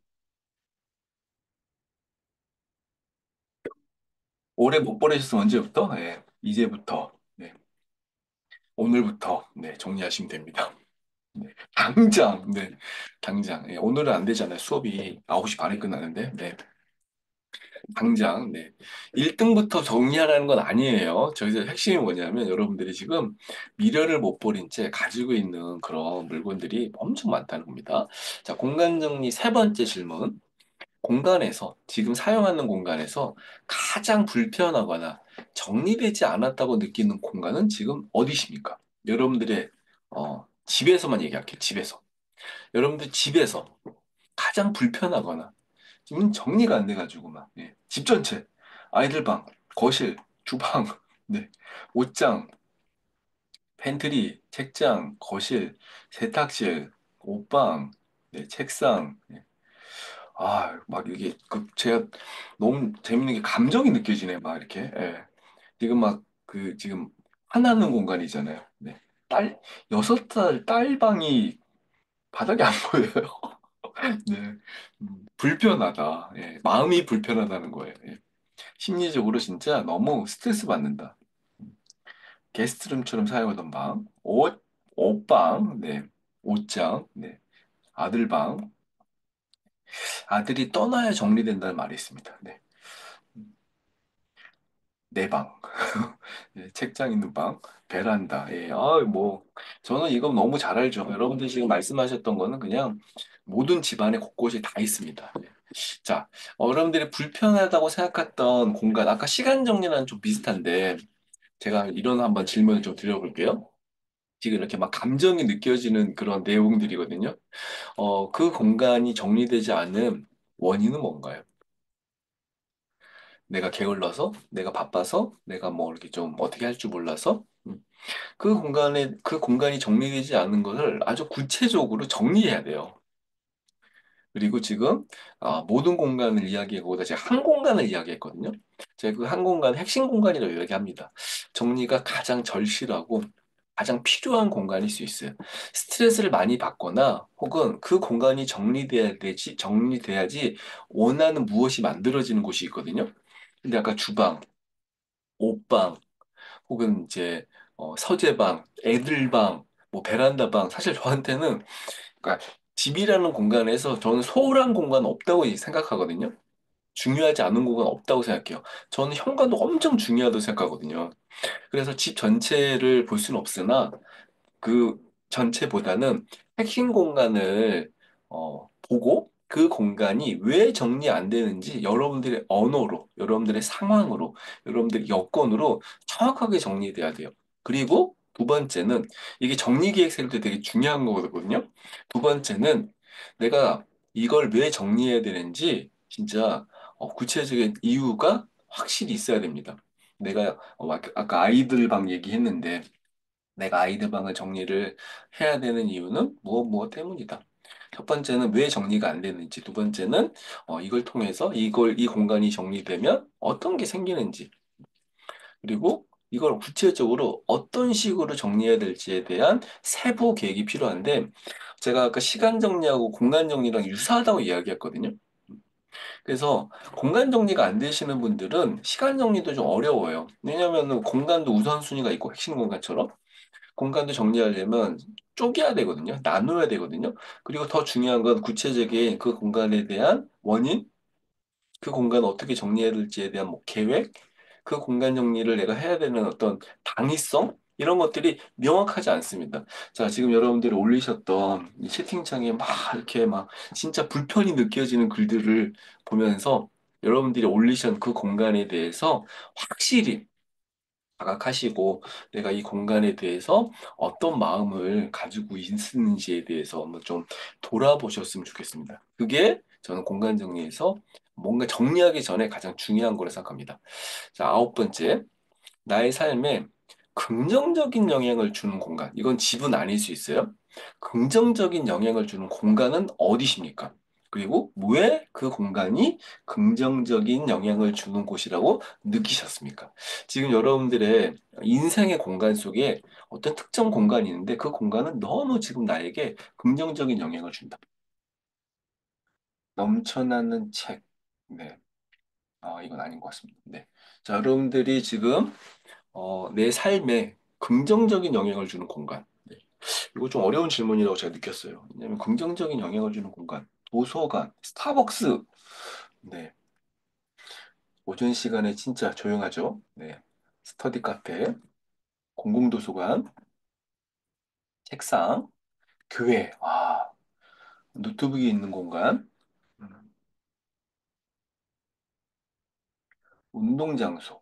올해 못 버리셨으면 언제부터? 네, 이제부터. 네, 오늘부터. 네, 정리하시면 됩니다. 네, 당장. 네, 당장. 예, 오늘은 안 되잖아요. 수업이 9시 반에 끝나는데. 네, 당장. 네. 1등부터 정리하라는 건 아니에요. 저기서 핵심이 뭐냐면 여러분들이 지금 미련을 못 버린 채 가지고 있는 그런 물건들이 엄청 많다는 겁니다. 자, 공간 정리 세 번째 질문. 공간에서, 지금 사용하는 공간에서 가장 불편하거나 정리되지 않았다고 느끼는 공간은 지금 어디십니까? 여러분들의 집에서만 얘기할게요. 집에서. 여러분들 집에서 가장 불편하거나 지금 정리가 안 돼가지고 막 집 전체 아이들 방, 거실, 주방, 네, 옷장, 팬트리, 책장, 거실, 세탁실, 옷방, 네, 책상. 네. 아, 막 이게 제가 너무 재밌는 게 감정이 느껴지네, 막 이렇게. 예. 지금 막 지금 화나는 공간이잖아요. 네. 6살 딸 방이 바닥에 안 보여요. 네. 불편하다. 예. 마음이 불편하다는 거예요. 예. 심리적으로 진짜 너무 스트레스 받는다. 게스트룸처럼 사용하던 방, 옷방, 네, 옷장, 네, 아들방, 아들이 떠나야 정리된다는 말이 있습니다. 네, 내 방, 예, 책장 있는 방, 베란다. 예, 저는 이거 너무 잘 알죠. 여러분들 지금 말씀하셨던 거는 그냥 모든 집안의 곳곳이 다 있습니다. 예. 자, 여러분들이 불편하다고 생각했던 공간, 아까 시간 정리랑 좀 비슷한데, 제가 이런 한번 질문을 좀 드려볼게요. 지금 이렇게 막 감정이 느껴지는 그런 내용들이거든요. 그 공간이 정리되지 않은 원인은 뭔가요? 내가 게을러서, 내가 바빠서, 내가 뭐 이렇게 좀 어떻게 할 줄 몰라서, 그 공간이 정리되지 않는 것을 아주 구체적으로 정리해야 돼요. 그리고 지금 모든 공간을 이야기하고보다 제가 한 공간을 이야기했거든요. 제가 그 한 공간 핵심 공간이라고 이야기합니다. 정리가 가장 절실하고 가장 필요한 공간일 수 있어요. 스트레스를 많이 받거나 혹은 그 공간이 정리돼야지 원하는 무엇이 만들어지는 곳이 있거든요. 근데 아까 주방, 옷방, 혹은 이제 서재방, 애들방, 뭐 베란다방, 사실 저한테는 그러니까 집이라는 공간에서 저는 소홀한 공간 없다고 생각하거든요. 중요하지 않은 공간 없다고 생각해요. 저는 현관도 엄청 중요하다고 생각하거든요. 그래서 집 전체를 볼 수는 없으나 그 전체보다는 핵심 공간을 보고 그 공간이 왜 정리 안 되는지 여러분들의 언어로, 여러분들의 상황으로, 여러분들의 여건으로 정확하게 정리돼야 돼요. 그리고 두 번째는 이게 정리 계획 세울 때 되게 중요한 거거든요. 두 번째는 내가 이걸 왜 정리해야 되는지 진짜 구체적인 이유가 확실히 있어야 됩니다. 내가 아까 아이들 방 얘기했는데 내가 아이들 방을 정리를 해야 되는 이유는 무엇 때문이다. 첫 번째는 왜 정리가 안 되는지, 두 번째는 이걸 통해서 이 공간이 정리되면 어떤 게 생기는지, 그리고 이걸 구체적으로 어떤 식으로 정리해야 될지에 대한 세부 계획이 필요한데, 제가 아까 시간 정리하고 공간 정리랑 유사하다고 이야기했거든요. 그래서 공간 정리가 안 되시는 분들은 시간 정리도 좀 어려워요. 왜냐하면 공간도 우선순위가 있고 핵심 공간처럼. 공간도 정리하려면 쪼개야 되거든요. 나눠야 되거든요. 그리고 더 중요한 건 구체적인 그 공간에 대한 원인, 그 공간을 어떻게 정리해야 될지에 대한 뭐 계획, 그 공간 정리를 내가 해야 되는 어떤 당위성, 이런 것들이 명확하지 않습니다. 자, 지금 여러분들이 올리셨던 이 채팅창에 막 이렇게 막 진짜 불편이 느껴지는 글들을 보면서 여러분들이 올리신 그 공간에 대해서 확실히 자각하시고 내가 이 공간에 대해서 어떤 마음을 가지고 있는지에 대해서 한번 좀 돌아보셨으면 좋겠습니다. 그게 저는 공간 정리에서 뭔가 정리하기 전에 가장 중요한 거라 생각합니다. 자, 아홉 번째, 나의 삶에 긍정적인 영향을 주는 공간. 이건 집은 아닐 수 있어요. 긍정적인 영향을 주는 공간은 어디십니까? 그리고 왜 그 공간이 긍정적인 영향을 주는 곳이라고 느끼셨습니까? 지금 여러분들의 인생의 공간 속에 어떤 특정 공간이 있는데 그 공간은 너무 지금 나에게 긍정적인 영향을 준다. 넘쳐나는 책. 네. 이건 아닌 것 같습니다. 네. 자, 여러분들이 지금 내 삶에 긍정적인 영향을 주는 공간. 네. 이거 좀 어려운 질문이라고 제가 느꼈어요. 왜냐하면 긍정적인 영향을 주는 공간, 도서관, 스타벅스. 네. 오전 시간에 진짜 조용하죠. 네. 스터디 카페, 공공도서관, 책상, 교회, 노트북이 있는 공간, 음, 운동장소,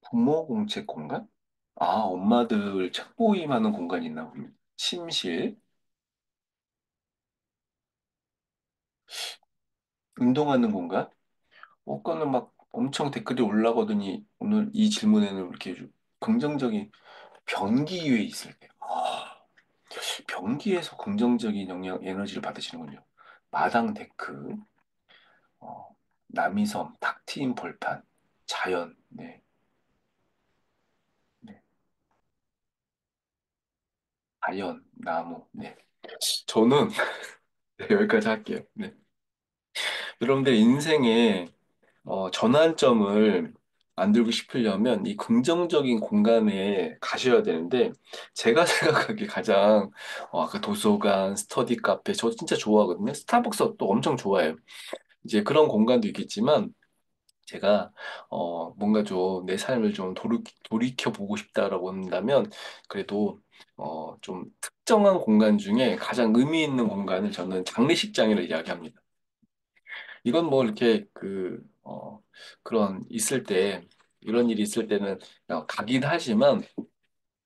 부모 공책 공간? 엄마들 책보임하는 공간이 있나 봅니다. 침실, 운동하는 공간? 그거는 막 엄청 댓글이 올라가더니 오늘 이 질문에는 이렇게 긍정적인 변기에 있을 때. 변기에서 긍정적인 영향, 에너지를 받으시는군요. 마당 데크, 어, 남이섬, 탁 트인 벌판, 자연, 네, 네, 자연, 나무, 네. 저는 네, 여기까지 할게요. 네. 여러분들 인생에 전환점을 만들고 싶으려면 이 긍정적인 공간에 가셔야 되는데 제가 생각하기에 가장 아까 도서관, 스터디 카페 저 진짜 좋아하거든요. 스타벅스 또 엄청 좋아해요. 이제 그런 공간도 있겠지만 제가 뭔가 좀 내 삶을 좀 돌이켜 보고 싶다라고 한다면 그래도 좀 특정한 공간 중에 가장 의미 있는 공간을 저는 장례식장이라고 이야기합니다. 이건 뭐 이렇게 그런 있을 때 이런 일이 있을 때는 가긴 하지만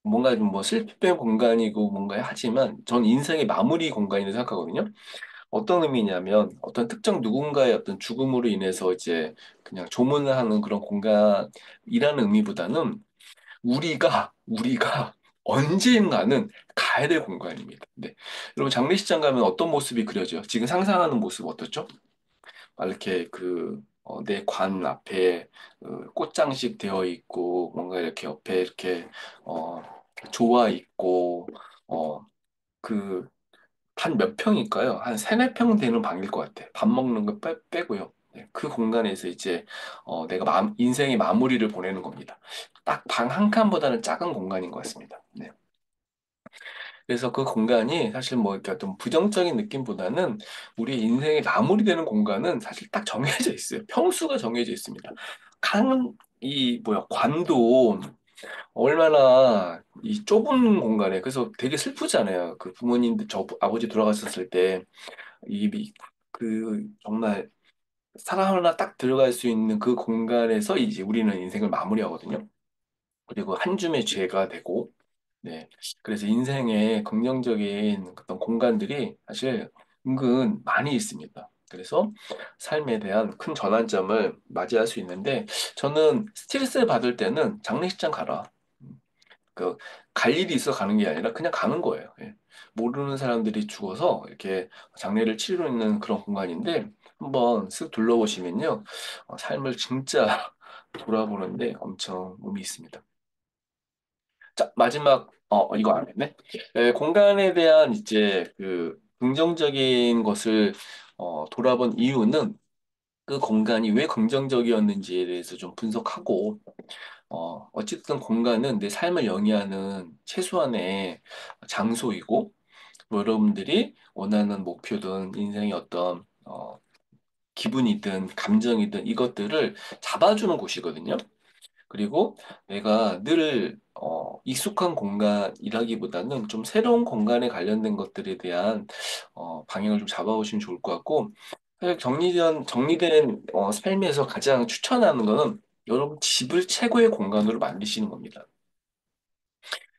뭔가 좀 뭐 실패 공간이고 뭔가 하지만 전 인생의 마무리 공간이라고 생각하거든요. 어떤 의미냐면 어떤 특정 누군가의 어떤 죽음으로 인해서 이제 그냥 조문을 하는 그런 공간이라는 의미보다는 우리가 언젠가는 가야 될 공간입니다. 네. 여러분 장례식장 가면 어떤 모습이 그려져요? 지금 상상하는 모습 어떻죠? 이렇게 내 관 앞에 꽃장식 되어 있고 뭔가 이렇게 옆에 이렇게 어, 조화 있고 어, 그 한 몇 평일까요? 한 세네 평 되는 방일 것 같아. 밥 먹는 거 빼고요. 네, 그 공간에서 이제 내가 인생의 마무리를 보내는 겁니다. 딱 방 한 칸보다는 작은 공간인 것 같습니다. 네. 그래서 그 공간이 사실 뭐 이렇게 어떤 부정적인 느낌보다는 우리 인생의 마무리되는 공간은 사실 딱 정해져 있어요. 평수가 정해져 있습니다. 관도 얼마나 이 좁은 공간에 그래서 되게 슬프잖아요. 그 부모님들 저 아버지 돌아가셨을 때 이 정말 사람 하나 딱 들어갈 수 있는 그 공간에서 이제 우리는 인생을 마무리하거든요. 그리고 한 줌의 죄가 되고 네. 그래서 인생에 긍정적인 어떤 공간들이 사실 은근 많이 있습니다. 그래서 삶에 대한 큰 전환점을 맞이할 수 있는데 저는 스트레스 받을 때는 장례식장 가라. 그, 갈 일이 있어 가는 게 아니라 그냥 가는 거예요. 예. 모르는 사람들이 죽어서 이렇게 장례를 치르고 있는 그런 공간인데 한번 쓱 둘러보시면요. 삶을 진짜 돌아보는데 엄청 의미 있습니다. 자, 마지막, 이거 안 했네. 공간에 대한 이제 긍정적인 것을 돌아본 이유는 그 공간이 왜 긍정적이었는지에 대해서 좀 분석하고, 어쨌든 공간은 내 삶을 영위하는 최소한의 장소이고, 뭐 여러분들이 원하는 목표든 인생의 어떤, 기분이든 감정이든 이것들을 잡아주는 곳이거든요. 그리고 내가 늘 익숙한 공간이라기보다는 좀 새로운 공간에 관련된 것들에 대한 방향을 좀 잡아보시면 좋을 것 같고 사실 정리된 삶에서 가장 추천하는 거는 여러분 집을 최고의 공간으로 만드시는 겁니다.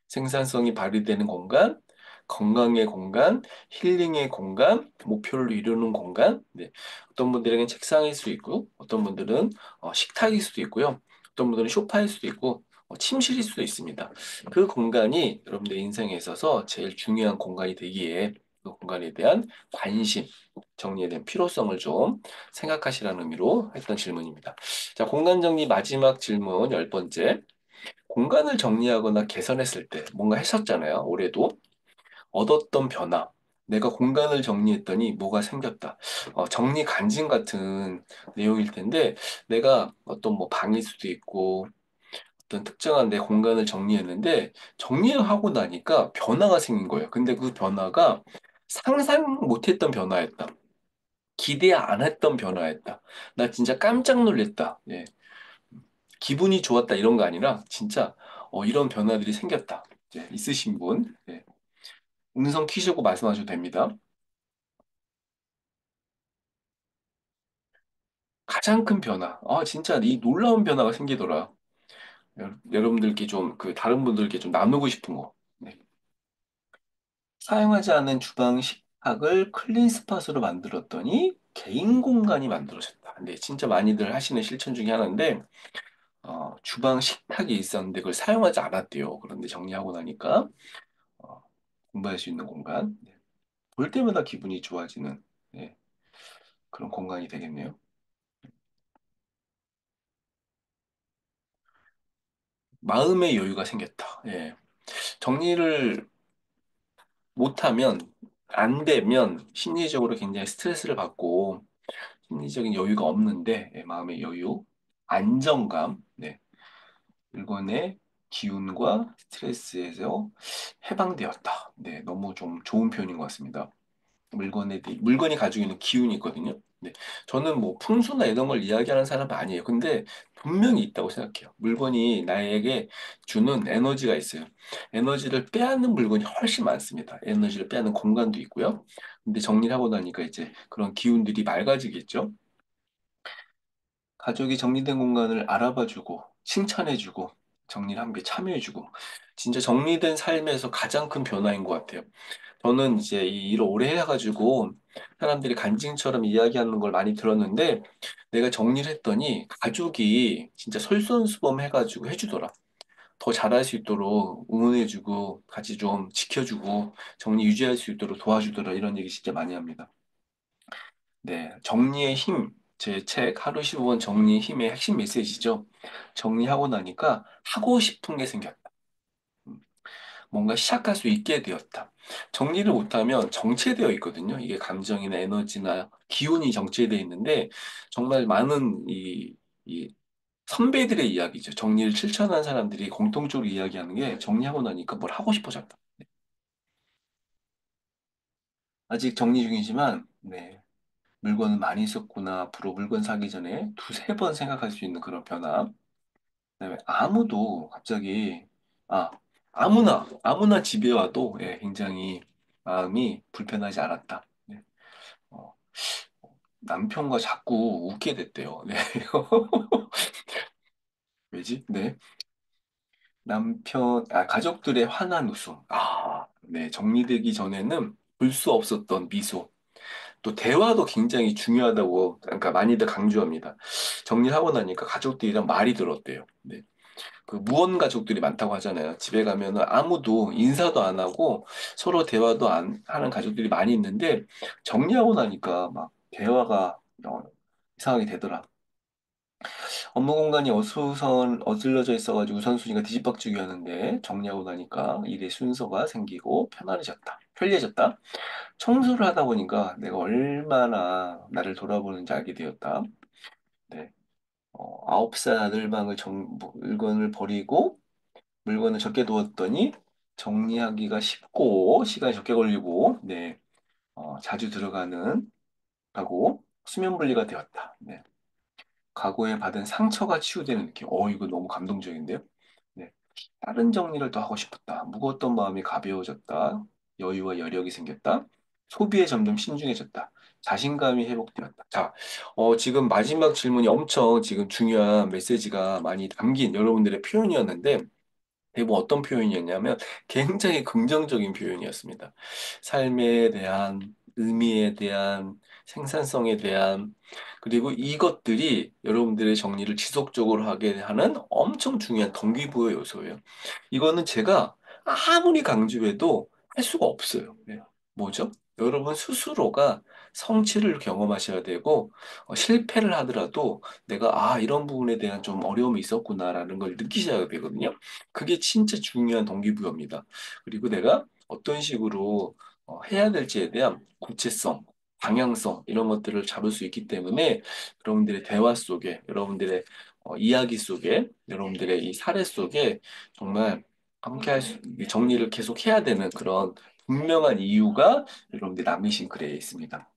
생산성이 발휘되는 공간, 건강의 공간, 힐링의 공간, 목표를 이루는 공간. 네. 어떤 분들에게는 책상일 수 있고, 어떤 분들은 식탁일 수도 있고요. 어떤 분들은 소파일 수도 있고, 침실일 수도 있습니다. 그 공간이 여러분들 인생에 있어서 제일 중요한 공간이 되기에 그 공간에 대한 관심, 정리에 대한 필요성을 좀 생각하시라는 의미로 했던 질문입니다. 자, 공간 정리 마지막 질문 10번째. 공간을 정리하거나 개선했을 때 뭔가 했었잖아요. 올해도. 얻었던 변화. 내가 공간을 정리했더니 뭐가 생겼다. 정리 간증 같은 내용일 텐데, 내가 어떤 뭐 방일 수도 있고, 어떤 특정한 내 공간을 정리했는데, 정리하고 나니까 변화가 생긴 거예요. 근데 그 변화가 상상 못했던 변화였다. 기대 안 했던 변화였다. 나 진짜 깜짝 놀랐다. 예. 기분이 좋았다 이런 거 아니라 진짜 이런 변화들이 생겼다. 예, 있으신 분 예, 음성 키시고 말씀하셔도 됩니다. 가장 큰 변화. 진짜 이 놀라운 변화가 생기더라. 여러분들께 좀 그 다른 분들께 좀 나누고 싶은 거. 네. 사용하지 않는 주방 식탁을 클린 스팟으로 만들었더니 개인 공간이 만들어졌다. 네, 진짜 많이들 하시는 실천 중에 하나인데 주방 식탁이 있었는데 그걸 사용하지 않았대요. 그런데 정리하고 나니까 어, 공부할 수 있는 공간. 네. 볼 때마다 기분이 좋아지는 네, 그런 공간이 되겠네요. 마음의 여유가 생겼다. 예. 정리를 못하면, 안 되면 심리적으로 굉장히 스트레스를 받고 심리적인 여유가 없는데, 예, 마음의 여유, 안정감, 네. 물건의 기운과 스트레스에서 해방되었다. 네, 너무 좀 좋은 표현인 것 같습니다. 물건이 가지고 있는 기운이 있거든요. 네. 저는 뭐 풍수나 이런 걸 이야기하는 사람은 아니에요. 근데 분명히 있다고 생각해요. 물건이 나에게 주는 에너지가 있어요. 에너지를 빼앗는 물건이 훨씬 많습니다. 에너지를 빼앗는 공간도 있고요. 근데 정리를 하고 나니까 이제 그런 기운들이 맑아지겠죠. 가족이 정리된 공간을 알아봐주고, 칭찬해주고, 정리를 함께 참여해주고, 진짜 정리된 삶에서 가장 큰 변화인 것 같아요. 저는 이제 이 일을 오래 해가지고 사람들이 간증처럼 이야기하는 걸 많이 들었는데 내가 정리를 했더니 가족이 진짜 솔선수범 해가지고 해주더라. 더 잘할 수 있도록 응원해주고 같이 좀 지켜주고 정리 유지할 수 있도록 도와주더라 이런 얘기 진짜 많이 합니다. 네, 정리의 힘. 제 책 하루 15분 정리의 힘의 핵심 메시지죠. 정리하고 나니까 하고 싶은 게 생겼다. 뭔가 시작할 수 있게 되었다. 정리를 못하면 정체되어 있거든요. 이게 감정이나 에너지나 기운이 정체되어 있는데 정말 많은 이 선배들의 이야기죠. 정리를 실천한 사람들이 공통적으로 이야기하는 게 정리하고 나니까 뭘 하고 싶어졌다. 아직 정리 중이지만 네, 물건을 많이 썼구나. 앞으로 물건 사기 전에 두세 번 생각할 수 있는 그런 변화. 그다음에 아무도 갑자기 아 아무나 집에 와도 예, 굉장히 마음이 불편하지 않았다. 네. 어, 남편과 자꾸 웃게 됐대요. 네. 왜지? 네. 가족들의 환한 웃음. 네. 정리되기 전에는 볼 수 없었던 미소. 또 대화도 굉장히 중요하다고, 그러니까 많이들 강조합니다. 정리하고 나니까 가족들이랑 말이 들었대요. 네. 그 무언 가족들이 많다고 하잖아요. 집에 가면은 아무도 인사도 안 하고 서로 대화도 안 하는 가족들이 많이 있는데 정리하고 나니까 막 대화가 이상하게 되더라. 업무 공간이 어질러져 있어가지고 선순위가 뒤집박죽이 하는데 정리하고 나니까 일의 순서가 생기고 편리해졌다. 청소를 하다 보니까 내가 얼마나 나를 돌아보는지 알게 되었다. 네. 9살 아들 방을 물건을 버리고 물건을 적게 두었더니 정리하기가 쉽고 시간이 적게 걸리고 네, 자주 가고 수면 분리가 되었다. 네. 과거에 받은 상처가 치유되는 느낌. 이거 너무 감동적인데요. 네. 다른 정리를 더 하고 싶었다. 무거웠던 마음이 가벼워졌다. 여유와 여력이 생겼다. 소비에 점점 신중해졌다. 자신감이 회복되었다. 자, 지금 마지막 질문이 엄청 지금 중요한 메시지가 많이 담긴 여러분들의 표현이었는데 대부분 어떤 표현이었냐면 굉장히 긍정적인 표현이었습니다. 삶에 대한 의미에 대한 생산성에 대한 그리고 이것들이 여러분들의 정리를 지속적으로 하게 하는 엄청 중요한 동기부여 요소예요. 이거는 제가 아무리 강조해도 할 수가 없어요. 네. 뭐죠? 여러분 스스로가 성취를 경험하셔야 되고, 실패를 하더라도 내가, 이런 부분에 대한 좀 어려움이 있었구나라는 걸 느끼셔야 되거든요. 그게 진짜 중요한 동기부여입니다. 그리고 내가 어떤 식으로 해야 될지에 대한 구체성, 방향성, 이런 것들을 잡을 수 있기 때문에 여러분들의 대화 속에, 여러분들의 이야기 속에, 여러분들의 이 사례 속에 정말 이 정리를 계속 해야 되는 그런 분명한 이유가 여러분들 남기신 글에 있습니다.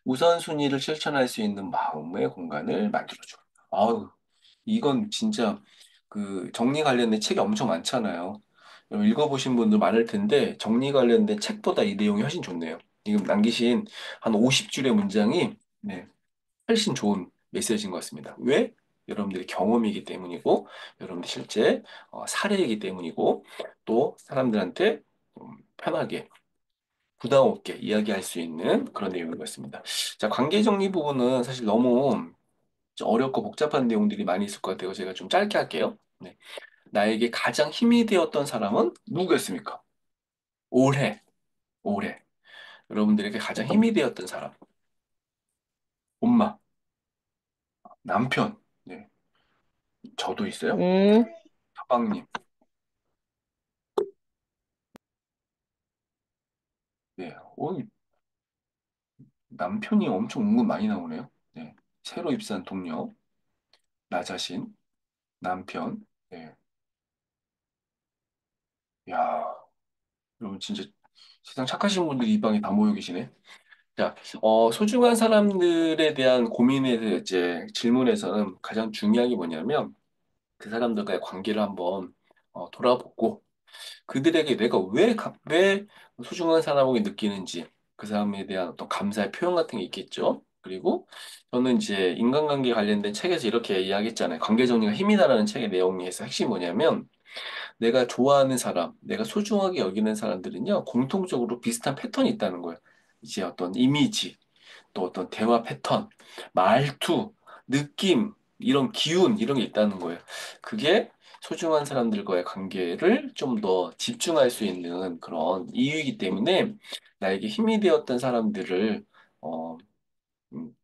우선순위를 실천할 수 있는 마음의 공간을 만들어줘. 아우, 이건 진짜 그 정리 관련된 책이 엄청 많잖아요. 읽어보신 분들 많을 텐데 정리 관련된 책보다 이 내용이 훨씬 좋네요. 지금 남기신 한 50줄의 문장이 네, 훨씬 좋은 메시지인 것 같습니다. 왜? 여러분들의 경험이기 때문이고, 여러분들 실제 사례이기 때문이고, 또 사람들한테 편하게 부담 없게 이야기할 수 있는 그런 내용인 것 같습니다. 자, 관계 정리 부분은 사실 너무 좀 어렵고 복잡한 내용들이 많이 있을 것 같아요. 제가 좀 짧게 할게요. 네. 나에게 가장 힘이 되었던 사람은 누구였습니까? 올해, 올해. 여러분들에게 가장 힘이 되었던 사람. 엄마, 남편. 네. 저도 있어요. 음, 사방님. 네. 남편이 엄청 은근 많이 나오네요. 네. 새로 입사한 동료, 나 자신, 남편. 네. 야, 여러분 진짜 세상 착하신 분들이 이 방에 다 모여 계시네. 자, 소중한 사람들에 대한 고민에 대해 이제 질문에서는 가장 중요한 게 뭐냐면 그 사람들과의 관계를 한번 돌아보고 그들에게 내가 왜 소중한 사람에게 느끼는지 그 사람에 대한 어떤 감사의 표현 같은 게 있겠죠. 그리고 저는 이제 인간관계 관련된 책에서 이렇게 이야기했잖아요. 관계 정리가 힘이다라는 책의 내용에서 핵심이 뭐냐면 내가 좋아하는 사람, 내가 소중하게 여기는 사람들은요, 공통적으로 비슷한 패턴이 있다는 거예요. 이제 어떤 이미지, 또 어떤 대화 패턴, 말투, 느낌, 이런 기운, 이런 게 있다는 거예요. 그게 소중한 사람들과의 관계를 좀 더 집중할 수 있는 그런 이유이기 때문에 나에게 힘이 되었던 사람들을 어,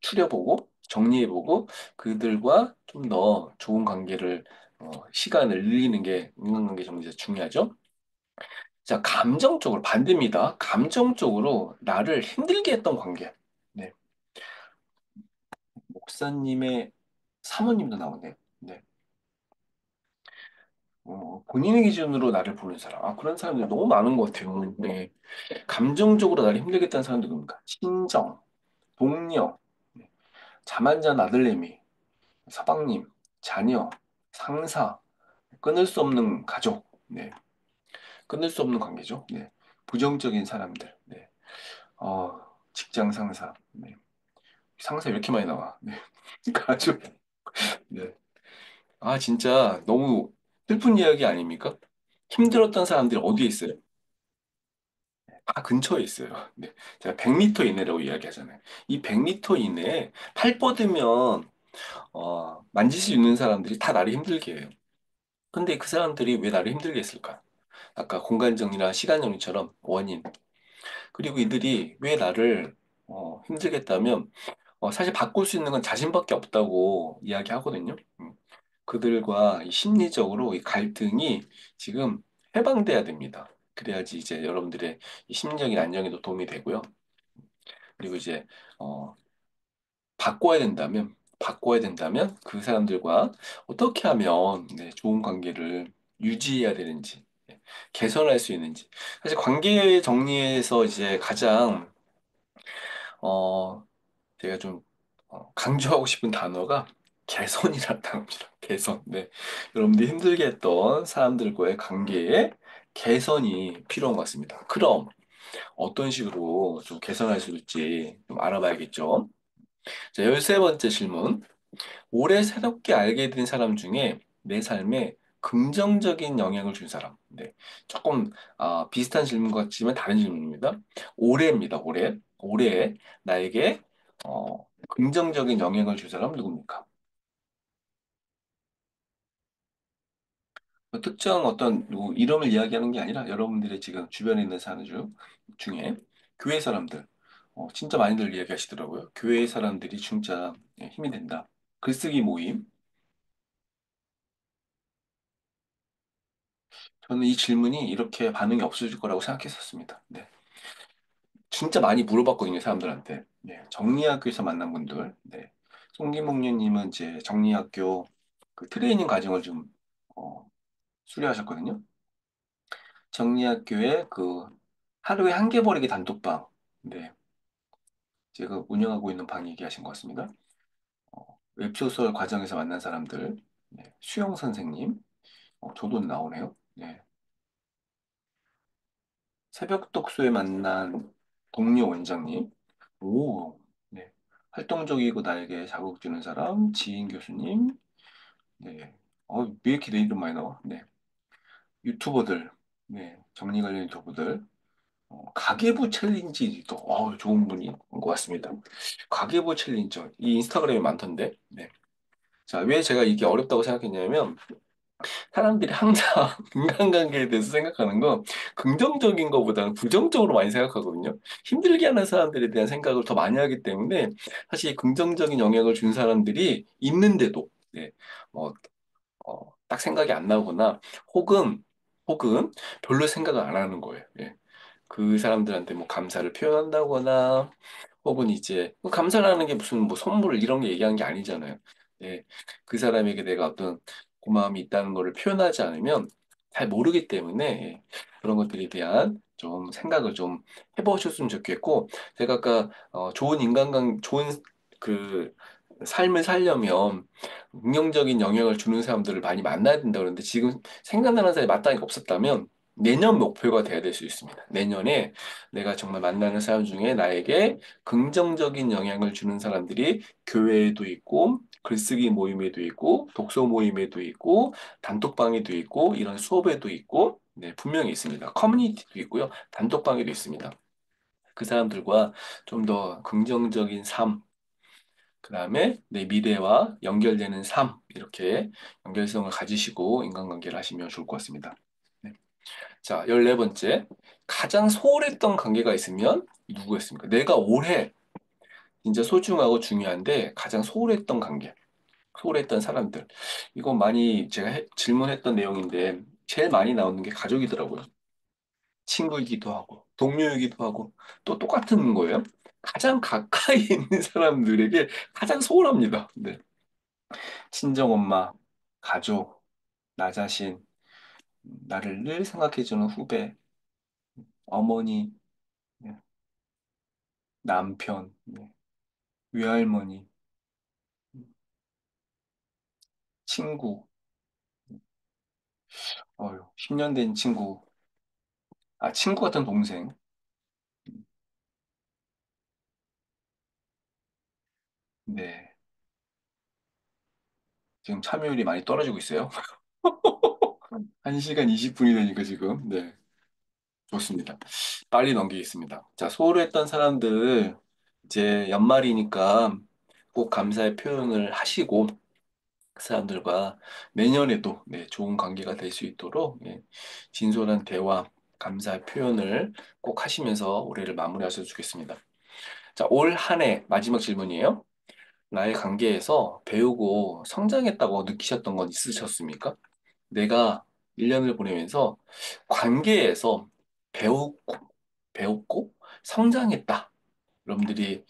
추려보고 정리해보고 그들과 좀 더 좋은 관계를 시간을 늘리는 게 인간관계 정리에서 중요하죠. 자, 감정적으로 반대입니다. 감정적으로 나를 힘들게 했던 관계. 네. 목사님의 사모님도 나오네요. 네. 본인의 기준으로 나를 보는 사람. 그런 사람들이 너무 많은 것 같아요. 네. 감정적으로 나를 힘들게 했던 사람들이 누굽니까? 친정, 동료, 네. 잠안 잔 아들내미, 서방님, 자녀, 상사, 끊을 수 없는 가족, 네. 끊을 수 없는 관계죠. 네. 부정적인 사람들, 네. 직장 상사, 네. 상사 왜 이렇게 많이 나와? 네. 가족, 네. 진짜 너무 슬픈 이야기 아닙니까? 힘들었던 사람들이 어디에 있어요? 다 근처에 있어요. 네. 제가 100m 이내라고 이야기하잖아요. 이 100m 이내에 팔 뻗으면 만질 수 있는 사람들이 다 나를 힘들게 해요. 근데 그 사람들이 왜 나를 힘들게 했을까? 아까 공간 정리나 시간 정리처럼 원인. 그리고 이들이 왜 나를 힘들게 했다면 사실 바꿀 수 있는 건 자신밖에 없다고 이야기하거든요. 그들과 이 심리적으로 이 갈등이 지금 해방돼야 됩니다. 그래야지 이제 여러분들의 이 심리적인 안정에도 도움이 되고요. 그리고 이제 어, 바꿔야 된다면 그 사람들과 어떻게 하면 네, 좋은 관계를 유지해야 되는지, 네, 개선할 수 있는지. 사실 관계 정리에서 이제 가장 어, 제가 좀 강조하고 싶은 단어가 개선이라는 단어입니다. 개선. 네. 여러분들이 힘들게 했던 사람들과의 관계에 개선이 필요한 것 같습니다. 그럼 어떤 식으로 좀 개선할 수 있을지 좀 알아봐야겠죠. 자, 13번째 질문. 올해 새롭게 알게 된 사람 중에 내 삶에 긍정적인 영향을 준 사람. 네. 조금 비슷한 질문 같지만 다른 질문입니다. 올해입니다. 올해. 올해 나에게 긍정적인 영향을 준 사람은 누굽니까? 특정 어떤 누구 이름을 이야기하는 게 아니라 여러분들의 지금 주변에 있는 사람 중에 교회 사람들, 진짜 많이들 이야기하시더라고요. 교회 사람들이 진짜 힘이 된다. 글쓰기 모임. 저는 이 질문이 이렇게 반응이 없어질 거라고 생각했었습니다. 네. 진짜 많이 물어봤거든요, 사람들한테. 네. 정리학교에서 만난 분들. 네. 송기목류님은 이제 정리학교 그 트레이닝 과정을 좀 어, 수료하셨거든요. 정리학교에 그 하루에 한 개 버리기 단톡방. 네. 제가 운영하고 있는 방 얘기하신 것 같습니다. 웹소설 과정에서 만난 사람들. 네. 수영 선생님. 저도 나오네요. 네. 새벽 독서에 만난 동료 원장님. 오, 네. 활동적이고 나에게 자극 주는 사람, 지인 교수님. 네. 왜 이렇게 내 이름 많이 나와? 네. 유튜버들. 네. 정리 관련 유튜버들. 가계부 챌린지도, 좋은 분이 온 것 같습니다. 가계부 챌린지. 이 인스타그램에 많던데. 네. 자, 왜 제가 이게 어렵다고 생각했냐면, 사람들이 항상 인간관계에 대해서 생각하는 건 긍정적인 것보다는 부정적으로 많이 생각하거든요. 힘들게 하는 사람들에 대한 생각을 더 많이 하기 때문에 사실 긍정적인 영향을 준 사람들이 있는데도 네, 뭐, 딱 생각이 안 나거나 혹은 혹은 별로 생각을 안 하는 거예요. 예. 그 사람들한테 뭐 감사를 표현한다거나 혹은 이제 뭐 감사라는 게 무슨 뭐 선물 이런 게 얘기하는 게 아니잖아요. 네, 그 사람에게 내가 어떤 고마움이 있다는 것을 표현하지 않으면 잘 모르기 때문에 그런 것들에 대한 좀 생각을 좀 해보셨으면 좋겠고 제가 아까 좋은 그 삶을 살려면 긍정적인 영향을 주는 사람들을 많이 만나야 된다 그러는데 지금 생각나는 사람이 마땅히 없었다면 내년 목표가 돼야 될 수 있습니다. 내년에 내가 정말 만나는 사람 중에 나에게 긍정적인 영향을 주는 사람들이 교회에도 있고, 글쓰기 모임에도 있고, 독서 모임에도 있고, 단톡방에도 있고, 이런 수업에도 있고, 네, 분명히 있습니다. 커뮤니티도 있고요. 단톡방에도 있습니다. 그 사람들과 좀 더 긍정적인 삶, 그 다음에 내 미래와 연결되는 삶, 이렇게 연결성을 가지시고 인간관계를 하시면 좋을 것 같습니다. 네. 자, 14번째. 가장 소홀했던 관계가 있으면 누구였습니까? 내가 올해 진짜 소중하고 중요한데 가장 소홀했던 관계, 소홀했던 사람들. 이거 많이 제가 질문했던 내용인데 제일 많이 나오는 게 가족이더라고요. 친구이기도 하고 동료이기도 하고 또 똑같은 거예요. 가장 가까이 있는 사람들에게 가장 소홀합니다. 네. 친정엄마, 가족, 나 자신, 나를 늘 생각해주는 후배, 어머니, 네, 남편, 네, 외할머니, 친구, 10년 된 친구, 친구 같은 동생. 네. 지금 참여율이 많이 떨어지고 있어요. 1시간 20분이 되니까 지금. 네. 좋습니다. 빨리 넘기겠습니다. 자, 소홀했던 사람들, 이제 연말이니까 꼭 감사의 표현을 하시고, 그 사람들과 내년에도 네, 좋은 관계가 될 수 있도록 진솔한 대화, 감사의 표현을 꼭 하시면서 올해를 마무리하셔도 좋겠습니다. 자, 올 한 해 마지막 질문이에요. 나의 관계에서 배우고 성장했다고 느끼셨던 건 있으셨습니까? 내가 1년을 보내면서 관계에서 배우고, 배웠고 성장했다. 여러분들이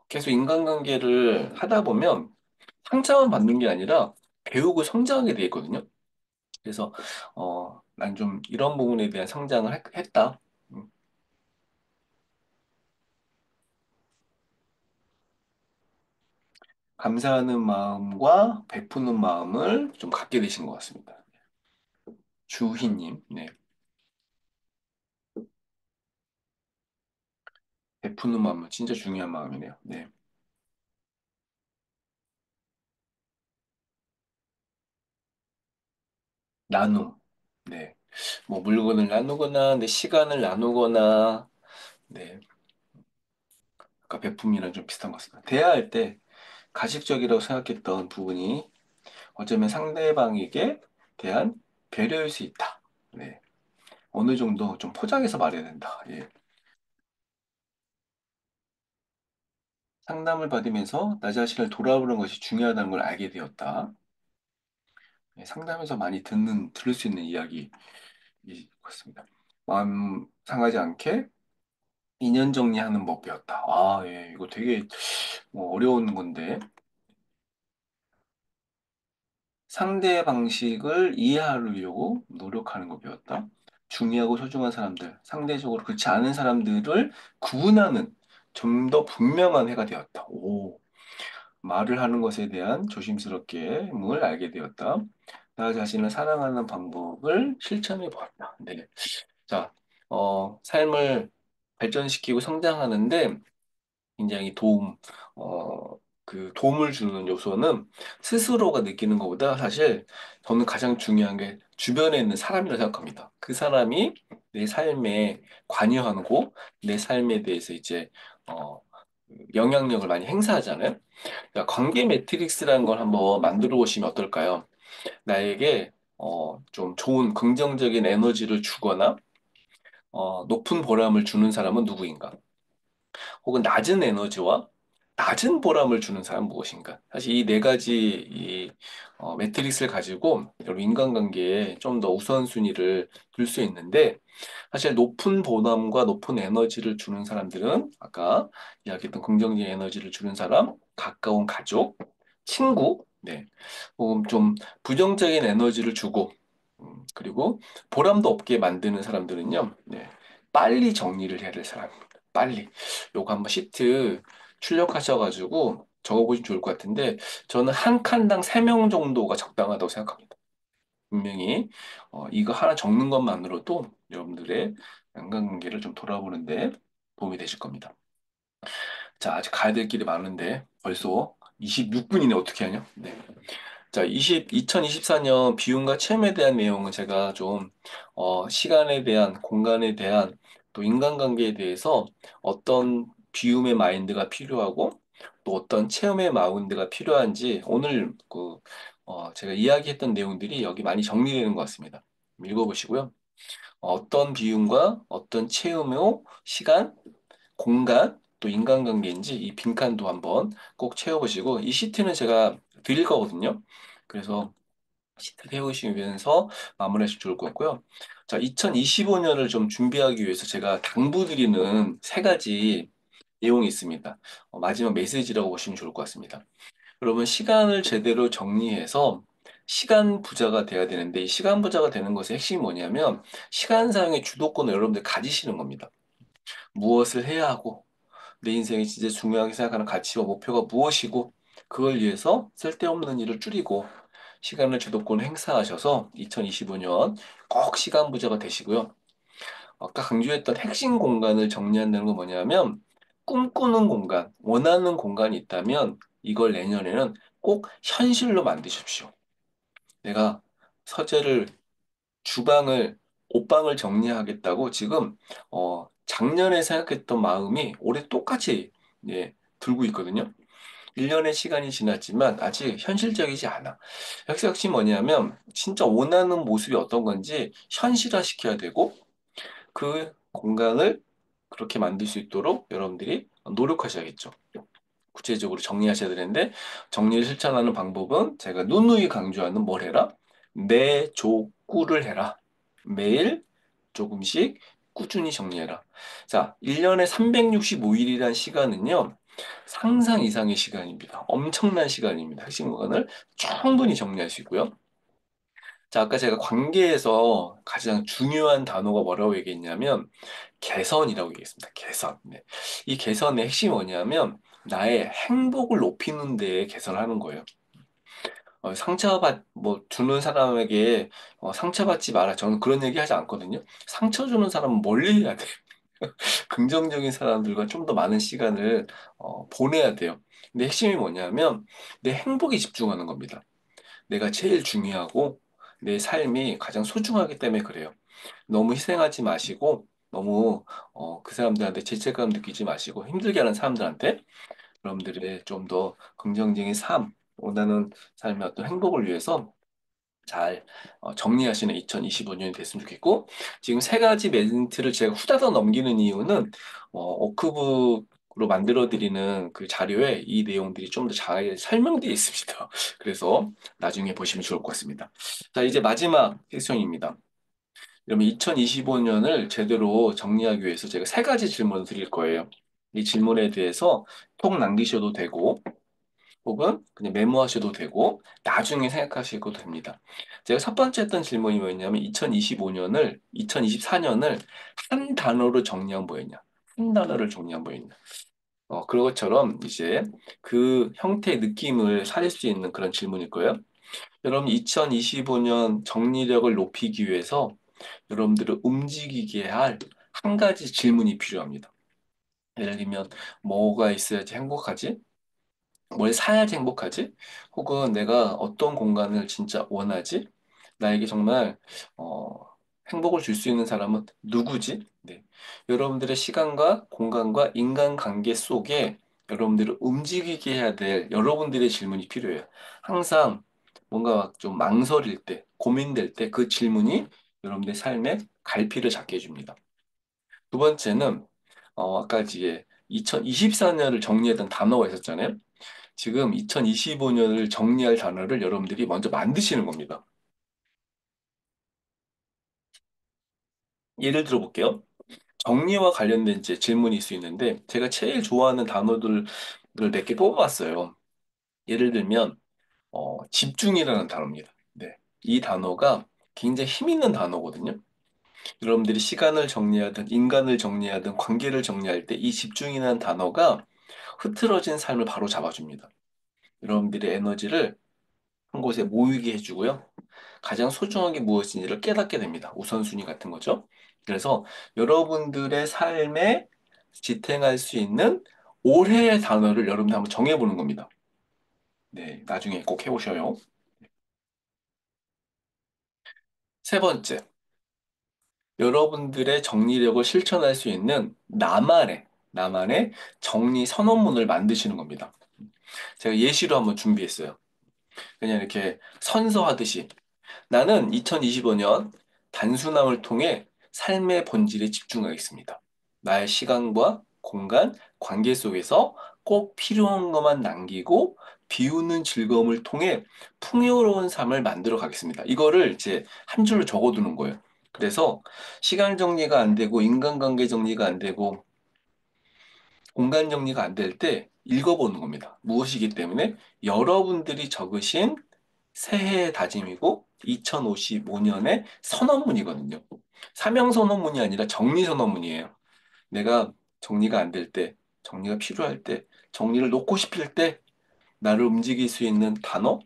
계속 인간관계를 하다 보면 상처만 받는 게 아니라 배우고 성장하게 돼 있거든요. 그래서 난 좀 이런 부분에 대한 성장을 했다. 음, 감사하는 마음과 베푸는 마음을 좀 갖게 되신 것 같습니다. 주희님, 네. 베푸는 마음은 진짜 중요한 마음이네요. 네. 나눔. 네. 뭐 물건을 나누거나, 내 시간을 나누거나, 네. 아까 베품이랑 좀 비슷한 것 같습니다. 대화할 때 가식적이라고 생각했던 부분이 어쩌면 상대방에게 대한 배려일 수 있다. 네. 어느 정도 좀 포장해서 말해야 된다. 예. 상담을 받으면서 나 자신을 돌아보는 것이 중요하다는 걸 알게 되었다. 네, 상담에서 많이 들을 수 있는 이야기 같습니다. 마음 상하지 않게 인연 정리하는 법 배웠다. 아, 예, 이거 되게 어려운 건데. 상대 방식을 이해하려고 노력하는 거 배웠다. 중요하고 소중한 사람들, 상대적으로 그렇지 않은 사람들을 구분하는 좀 더 분명한 해가 되었다. 오, 말을 하는 것에 대한 조심스럽게임을 알게 되었다. 나 자신을 사랑하는 방법을 실천해 보았다. 네. 자, 삶을 발전시키고 성장하는데 굉장히 그 도움을 주는 요소는 스스로가 느끼는 것보다 사실 저는 가장 중요한 게 주변에 있는 사람이라고 생각합니다. 그 사람이 내 삶에 관여하고 내 삶에 대해서 이제, 어, 영향력을 많이 행사하잖아요. 그러니까 관계 매트릭스라는 걸 한번 만들어 보시면 어떨까요? 나에게 좀 좋은 긍정적인 에너지를 주거나 높은 보람을 주는 사람은 누구인가? 혹은 낮은 에너지와 낮은 보람을 주는 사람은 무엇인가? 사실 이 네 가지 매트릭스를 가지고 여러 인간관계에 좀 더 우선순위를 둘 수 있는데 사실 높은 보람과 높은 에너지를 주는 사람들은 아까 이야기했던 긍정적인 에너지를 주는 사람, 가까운 가족, 친구, 네. 혹은 좀 부정적인 에너지를 주고 그리고 보람도 없게 만드는 사람들은요. 네. 빨리 정리를 해야 될 사람입니다. 빨리. 요거 한번 시트 출력하셔가지고 적어보시면 좋을 것 같은데 저는 한 칸당 3명 정도가 적당하다고 생각합니다. 분명히 이거 하나 적는 것만으로도 여러분들의 인간관계를 좀 돌아보는데 도움이 되실 겁니다. 자, 아직 가야 될 길이 많은데 벌써 26분이네. 어떻게 하냐? 네. 자, 2024년 비용과 체험에 대한 내용은 제가 좀, 시간에 대한, 공간에 대한, 또 인간관계에 대해서 어떤 비움의 마인드가 필요하고, 또 어떤 체험의 마인드가 필요한지, 오늘 제가 이야기했던 내용들이 여기 많이 정리되는 것 같습니다. 읽어보시고요. 어떤 비움과 어떤 체험의 시간, 공간, 또 인간관계인지 이 빈칸도 한번 꼭 채워보시고, 이 시트는 제가 드릴 거거든요. 그래서 시트 세우시면서 마무리하시면 좋을 것 같고요. 자, 2025년을 좀 준비하기 위해서 제가 당부드리는 세 가지 내용이 있습니다. 마지막 메시지라고 보시면 좋을 것 같습니다. 여러분, 시간을 제대로 정리해서 시간 부자가 돼야 되는데, 이 시간 부자가 되는 것의 핵심이 뭐냐면, 시간 사용의 주도권을 여러분들 가지시는 겁니다. 무엇을 해야 하고, 내 인생에 진짜 중요하게 생각하는 가치와 목표가 무엇이고, 그걸 위해서 쓸데없는 일을 줄이고, 시간을 주도권 행사하셔서 2025년 꼭 시간 부자가 되시고요. 아까 강조했던 핵심 공간을 정리한다는 건 뭐냐면 꿈꾸는 공간, 원하는 공간이 있다면 이걸 내년에는 꼭 현실로 만드십시오. 내가 서재를, 주방을, 옷방을 정리하겠다고 지금 작년에 생각했던 마음이 올해 똑같이 들고 있거든요. 1년의 시간이 지났지만 아직 현실적이지 않아. 핵심이 뭐냐면 진짜 원하는 모습이 어떤 건지 현실화 시켜야 되고 그 공간을 그렇게 만들 수 있도록 여러분들이 노력하셔야겠죠. 구체적으로 정리하셔야 되는데 정리를 실천하는 방법은 제가 누누이 강조하는 뭘 해라? 매조꾸를 해라. 매일 조금씩 꾸준히 정리해라. 자, 1년에 365일이란 시간은요. 상상 이상의 시간입니다. 엄청난 시간입니다. 핵심 구간을 충분히 정리할 수 있고요. 자, 아까 제가 관계에서 가장 중요한 단어가 뭐라고 얘기했냐면 개선이라고 얘기했습니다. 개선. 네. 이 개선의 핵심이 뭐냐면 나의 행복을 높이는 데에 개선하는 거예요. 주는 사람에게 상처받지 마라. 저는 그런 얘기 하지 않거든요. 상처 주는 사람은 멀리 해야 돼요. 긍정적인 사람들과 좀 더 많은 시간을 보내야 돼요. 근데 핵심이 뭐냐면 내 행복에 집중하는 겁니다. 내가 제일 중요하고 내 삶이 가장 소중하기 때문에 그래요. 너무 희생하지 마시고 너무 그 사람들한테 죄책감 느끼지 마시고 힘들게 하는 사람들한테 여러분들의 좀 더 긍정적인 삶, 원하는 삶의 어떤 행복을 위해서 잘 정리하시는 2025년이 됐으면 좋겠고 지금 세 가지 멘트를 제가 후다닥 넘기는 이유는 워크북 만들어 드리는 그 자료에 이 내용들이 좀 더 잘 설명되어 있습니다. 그래서 나중에 보시면 좋을 것 같습니다. 자, 이제 마지막 세션입니다. 그러면 2025년을 제대로 정리하기 위해서 제가 세 가지 질문을 드릴 거예요. 이 질문에 대해서 톡 남기셔도 되고, 혹은 그냥 메모하셔도 되고, 나중에 생각하셔도 됩니다. 제가 첫 번째 했던 질문이 뭐였냐면, 2024년을 한 단어로 정리하면 뭐였냐? 한 단어를 정리하면 뭐였냐? 그런 것처럼 이제 그 형태의 느낌을 살릴 수 있는 그런 질문일 거예요. 여러분, 2025년 정리력을 높이기 위해서 여러분들을 움직이게 할 한 가지 질문이 필요합니다. 예를 들면, 뭐가 있어야지 행복하지? 뭘 사야지 행복하지? 혹은 내가 어떤 공간을 진짜 원하지? 나에게 정말 어, 행복을 줄 수 있는 사람은 누구지? 네. 여러분들의 시간과 공간과 인간관계 속에 여러분들을 움직이게 해야 될 여러분들의 질문이 필요해요. 항상 뭔가 좀 망설일 때, 고민될 때 그 질문이 여러분들의 삶에 갈피를 잡게 해줍니다. 두 번째는 아까 이제 2024년을 정리했던 단어가 있었잖아요. 지금 2025년을 정리할 단어를 여러분들이 먼저 만드시는 겁니다. 예를 들어 볼게요. 정리와 관련된 이제 질문일 수 있는데, 제가 제일 좋아하는 단어들을 몇 개 뽑아봤어요. 예를 들면, 집중이라는 단어입니다. 네. 이 단어가 굉장히 힘 있는 단어거든요. 여러분들이 시간을 정리하든, 인간을 정리하든, 관계를 정리할 때 이 집중이라는 단어가 흐트러진 삶을 바로 잡아줍니다. 여러분들의 에너지를 한 곳에 모이게 해주고요. 가장 소중한 게 무엇인지를 깨닫게 됩니다. 우선순위 같은 거죠. 그래서 여러분들의 삶에 지탱할 수 있는 올해의 단어를 여러분들 한번 정해보는 겁니다. 네, 나중에 꼭 해보셔요. 세 번째, 여러분들의 정리력을 실천할 수 있는 나만의 정리 선언문을 만드시는 겁니다. 제가 예시로 한번 준비했어요. 그냥 이렇게 선서하듯이 나는 2025년 단순함을 통해 삶의 본질에 집중하겠습니다. 나의 시간과 공간, 관계 속에서 꼭 필요한 것만 남기고 비우는 즐거움을 통해 풍요로운 삶을 만들어 가겠습니다. 이거를 이제 한 줄로 적어두는 거예요. 그래서 시간 정리가 안 되고 인간관계 정리가 안 되고 공간 정리가 안 될 때 읽어보는 겁니다. 무엇이기 때문에 여러분들이 적으신 새해의 다짐이고 2055년의 선언문이거든요. 사명 선언문이 아니라 정리 선언문이에요. 내가 정리가 안 될 때, 정리가 필요할 때, 정리를 놓고 싶을 때 나를 움직일 수 있는 단어,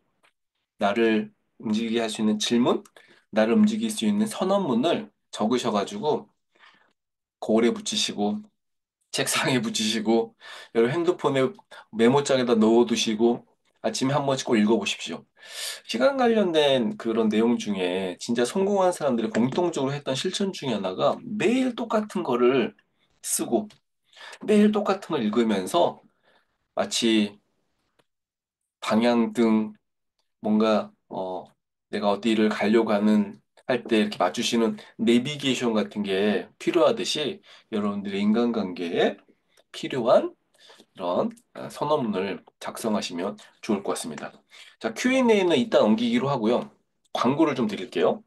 나를 움직이게 할 수 있는 질문, 나를 움직일 수 있는 선언문을 적으셔가지고 거울에 붙이시고 책상에 붙이시고 여러분 핸드폰에 메모장에다 넣어두시고 아침에 한 번씩 꼭 읽어보십시오. 시간 관련된 그런 내용 중에 진짜 성공한 사람들이 공통적으로 했던 실천 중에 하나가 매일 똑같은 거를 쓰고 매일 똑같은 걸 읽으면서 마치 방향등 뭔가 내가 어디를 가려고 하는 할 때 이렇게 맞추시는 내비게이션 같은 게 필요하듯이 여러분들의 인간관계에 필요한 이런 선언문을 작성하시면 좋을 것 같습니다. 자, Q&A는 이따 넘기기로 하고요. 광고를 좀 드릴게요.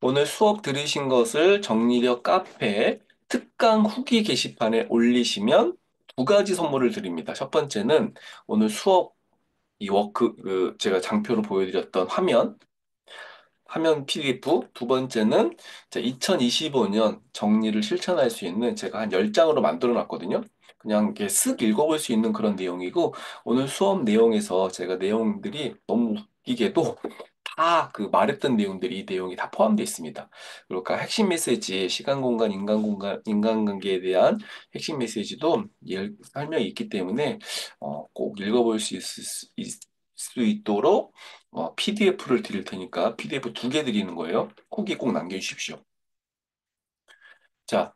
오늘 수업 들으신 것을 정리력 카페 특강 후기 게시판에 올리시면 두 가지 선물을 드립니다. 첫 번째는 오늘 수업 이 워크, 제가 장표로 보여드렸던 화면 PDF. 두 번째는 2025년 정리를 실천할 수 있는 제가 한 10장으로 만들어 놨거든요. 그냥 이렇게 쓱 읽어볼 수 있는 그런 내용이고, 오늘 수업 내용에서 제가 내용들이 너무 웃기게도 다 그 말했던 내용들이 이 내용이 다 포함되어 있습니다. 그러니까 핵심 메시지, 시간, 공간, 인간관계에 대한 핵심 메시지도 설명이 있기 때문에 꼭 읽어볼 수 있도록 PDF를 드릴 테니까 PDF 두 개 드리는 거예요. 후기 꼭 남겨주십시오. 자,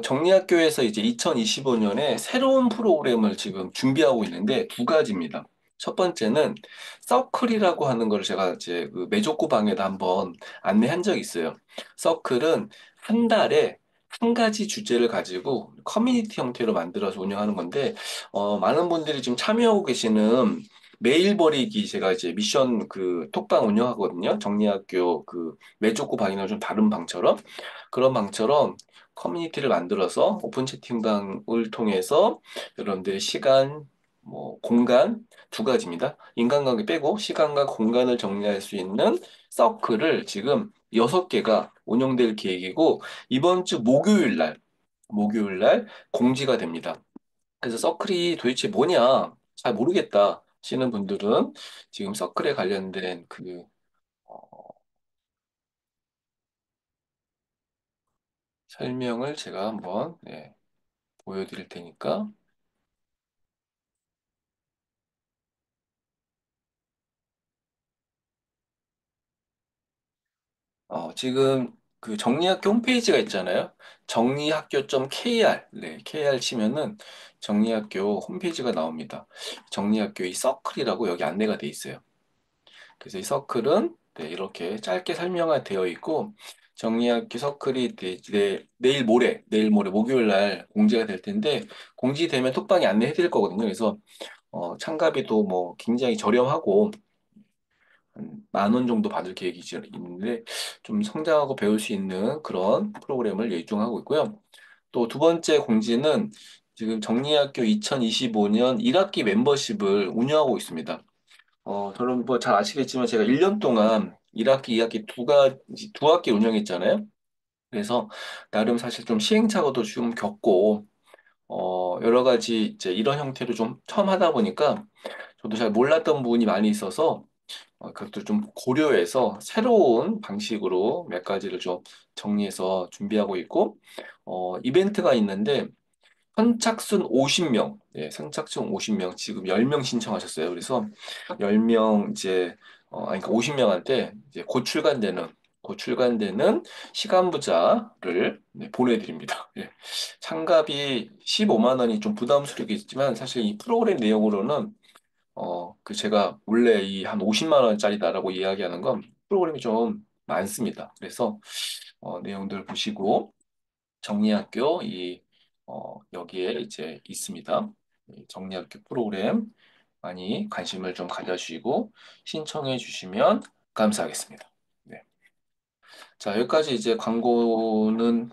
정리학교에서 이제 2025년에 새로운 프로그램을 지금 준비하고 있는데 두 가지입니다. 첫 번째는 서클이라고 하는 걸 제가 이제 그 메조쿠 방에다 한번 안내한 적이 있어요. 서클은 한 달에 한 가지 주제를 가지고 커뮤니티 형태로 만들어서 운영하는 건데, 많은 분들이 지금 참여하고 계시는 메일 버리기 제가 이제 미션 그 톡방 운영하거든요. 정리학교 그 매족고 방이랑 좀 다른 방처럼 그런 방처럼 커뮤니티를 만들어서 오픈 채팅방을 통해서 여러분들의 시간, 뭐 공간 두 가지입니다. 인간관계 빼고 시간과 공간을 정리할 수 있는 서클을 지금 6개가 운영될 계획이고 이번 주 목요일 날 공지가 됩니다. 그래서 서클이 도대체 뭐냐 잘 모르겠다 하시는 분들은 지금 서클에 관련된 그 어, 설명을 제가 한번 보여드릴 테니까 지금 그 정리학교 홈페이지가 있잖아요. 정리학교.kr, 네, KR 치면은 정리학교 홈페이지가 나옵니다. 정리학교 이 서클이라고 여기 안내가 돼 있어요. 그래서 이 서클은 네, 이렇게 짧게 설명이 되어 있고 정리학교 서클이 내일 모레 목요일 날 공지가 될 텐데 공지되면 톡방에 안내해 드릴 거거든요. 그래서 참가비도 뭐 굉장히 저렴하고 한 10,000원 정도 받을 계획이 있는데 좀 성장하고 배울 수 있는 그런 프로그램을 예정하고 있고요. 또 두 번째 공지는 지금 정리학교 2025년 1학기 멤버십을 운영하고 있습니다. 저는 뭐 잘 아시겠지만 제가 1년 동안 1학기, 2학기 두 학기 운영했잖아요. 그래서 나름 사실 좀 시행착오도 좀 겪고, 여러 가지 이제 이런 형태로 좀 처음 하다 보니까 저도 잘 몰랐던 부분이 많이 있어서 그것도 좀 고려해서 새로운 방식으로 몇 가지를 좀 정리해서 준비하고 있고, 이벤트가 있는데 선착순 50명, 예, 선착순 50명, 지금 10명 신청하셨어요. 그래서 10명 이제, 그러니까 50명한테 이제 곧 출간되는 시간부자를 네, 보내드립니다. 예. 참가비 15만 원이 좀 부담스럽겠지만 사실 이 프로그램 내용으로는 그 제가 원래 이 한 50만 원짜리다라고 이야기하는 건 프로그램이 좀 많습니다. 그래서 내용들 보시고 정리학교 여기에 이제 있습니다. 이 정리학교 프로그램 많이 관심을 좀 가져주시고 신청해 주시면 감사하겠습니다. 네. 자, 여기까지 이제 광고는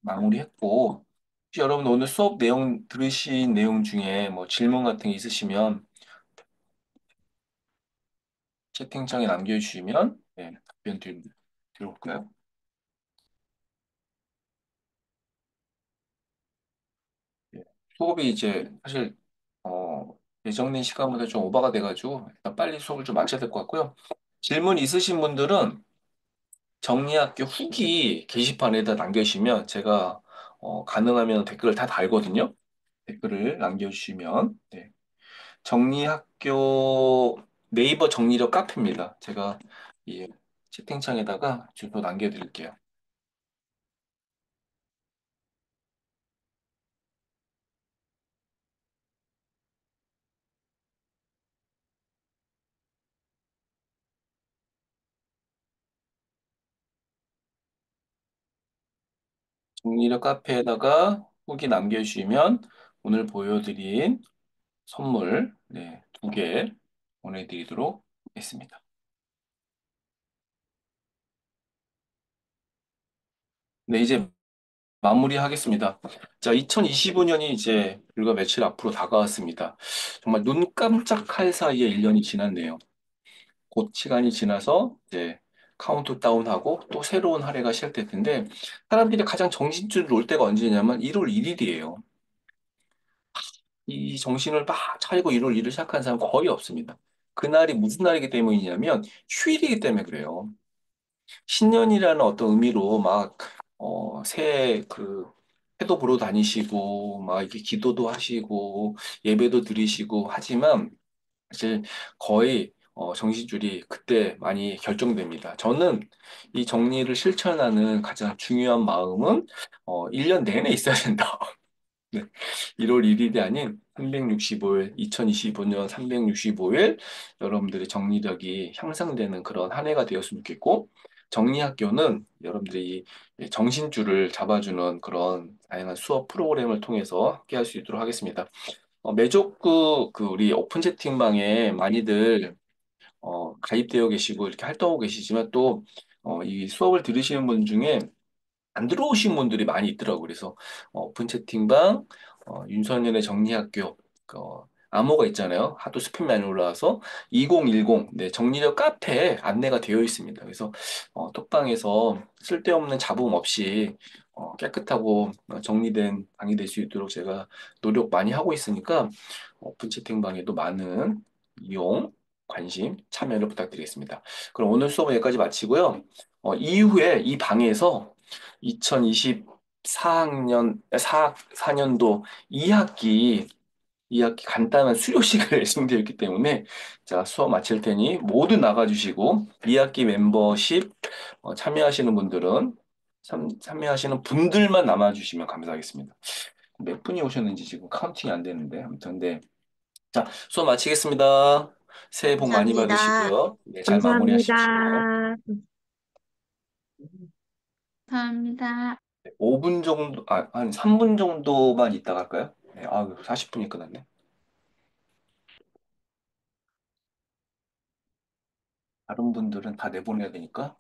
마무리했고 혹시 여러분 오늘 수업 내용 들으신 내용 중에 뭐 질문 같은 게 있으시면 채팅창에 남겨주시면 네, 답변 드려볼까요? 예. 수업이 이제 사실 예정된 시간보다 좀 오버가 돼가지고 일단 빨리 수업을 좀 마쳐야 될 것 같고요. 질문 있으신 분들은 정리학교 후기 게시판에다 남겨주시면 제가 가능하면 댓글을 다 달거든요. 댓글을 남겨주시면 네. 정리학교 네이버 정리력 카페입니다. 제가 이 채팅창에다가 주소 남겨드릴게요. 정리력 카페에다가 후기 남겨주시면 오늘 보여드린 선물 네, 2개 보내드리도록 하겠습니다. 네, 이제 마무리하겠습니다. 자, 2025년이 이제 불과 며칠 앞으로 다가왔습니다. 정말 눈 깜짝할 사이에 1년이 지났네요. 곧 시간이 지나서 이제 카운트다운하고 또 새로운 한 해가 시작될 텐데 사람들이 가장 정신줄 놓을 때가 언제냐면 1월 1일이에요. 이 정신을 막 차리고 1월 1일 시작한 사람 거의 없습니다. 그날이 무슨 날이기 때문이냐면 휴일이기 때문에 그래요. 신년이라는 어떤 의미로 막, 새해 해도 보러 다니시고, 막 이렇게 기도도 하시고, 예배도 드리시고 하지만, 사실 거의, 정신줄이 그때 많이 결정됩니다. 저는 이 정리를 실천하는 가장 중요한 마음은, 1년 내내 있어야 된다. 네. 1월 1일이 아닌 365일, 2025년 365일 여러분들의 정리력이 향상되는 그런 한 해가 되었으면 좋겠고, 정리학교는 여러분들이 이 정신줄을 잡아주는 그런 다양한 수업 프로그램을 통해서 함께 할 수 있도록 하겠습니다. 매주 그 우리 오픈 채팅방에 많이들 가입되어 계시고 이렇게 활동하고 계시지만 또 이 수업을 들으시는 분 중에 안 들어오신 분들이 많이 있더라고요. 그래서 오픈 채팅방, 윤선현의 정리학교, 암호가 있잖아요. 하도 스팸 많이 올라와서 2010, 네, 정리력 카페에 안내가 되어 있습니다. 그래서 톡방에서 쓸데없는 잡음 없이 깨끗하고 정리된 방이 될 수 있도록 제가 노력 많이 하고 있으니까 오픈 채팅방에도 많은 이용, 관심, 참여를 부탁드리겠습니다. 그럼 오늘 수업은 여기까지 마치고요. 이후에 이 방에서 2024학년, 4년도 2학기 간단한 수료식을 예정되어 있기 때문에 자, 수업 마칠 테니 모두 나가주시고 2학기 멤버십 참여하시는 분들은 참여하시는 분들만 남아주시면 감사하겠습니다. 몇 분이 오셨는지 지금 카운팅이 안 되는데 아무튼 네. 자, 수업 마치겠습니다. 새해 복 많이 감사합니다. 받으시고요. 네, 잘 마무리하십시오. 감사합니다. 감사합니다. 5분 정도, 한 3분 정도만 있다가 할까요? 네, 40분이 끝났네. 다른 분들은 다 내보내야 되니까.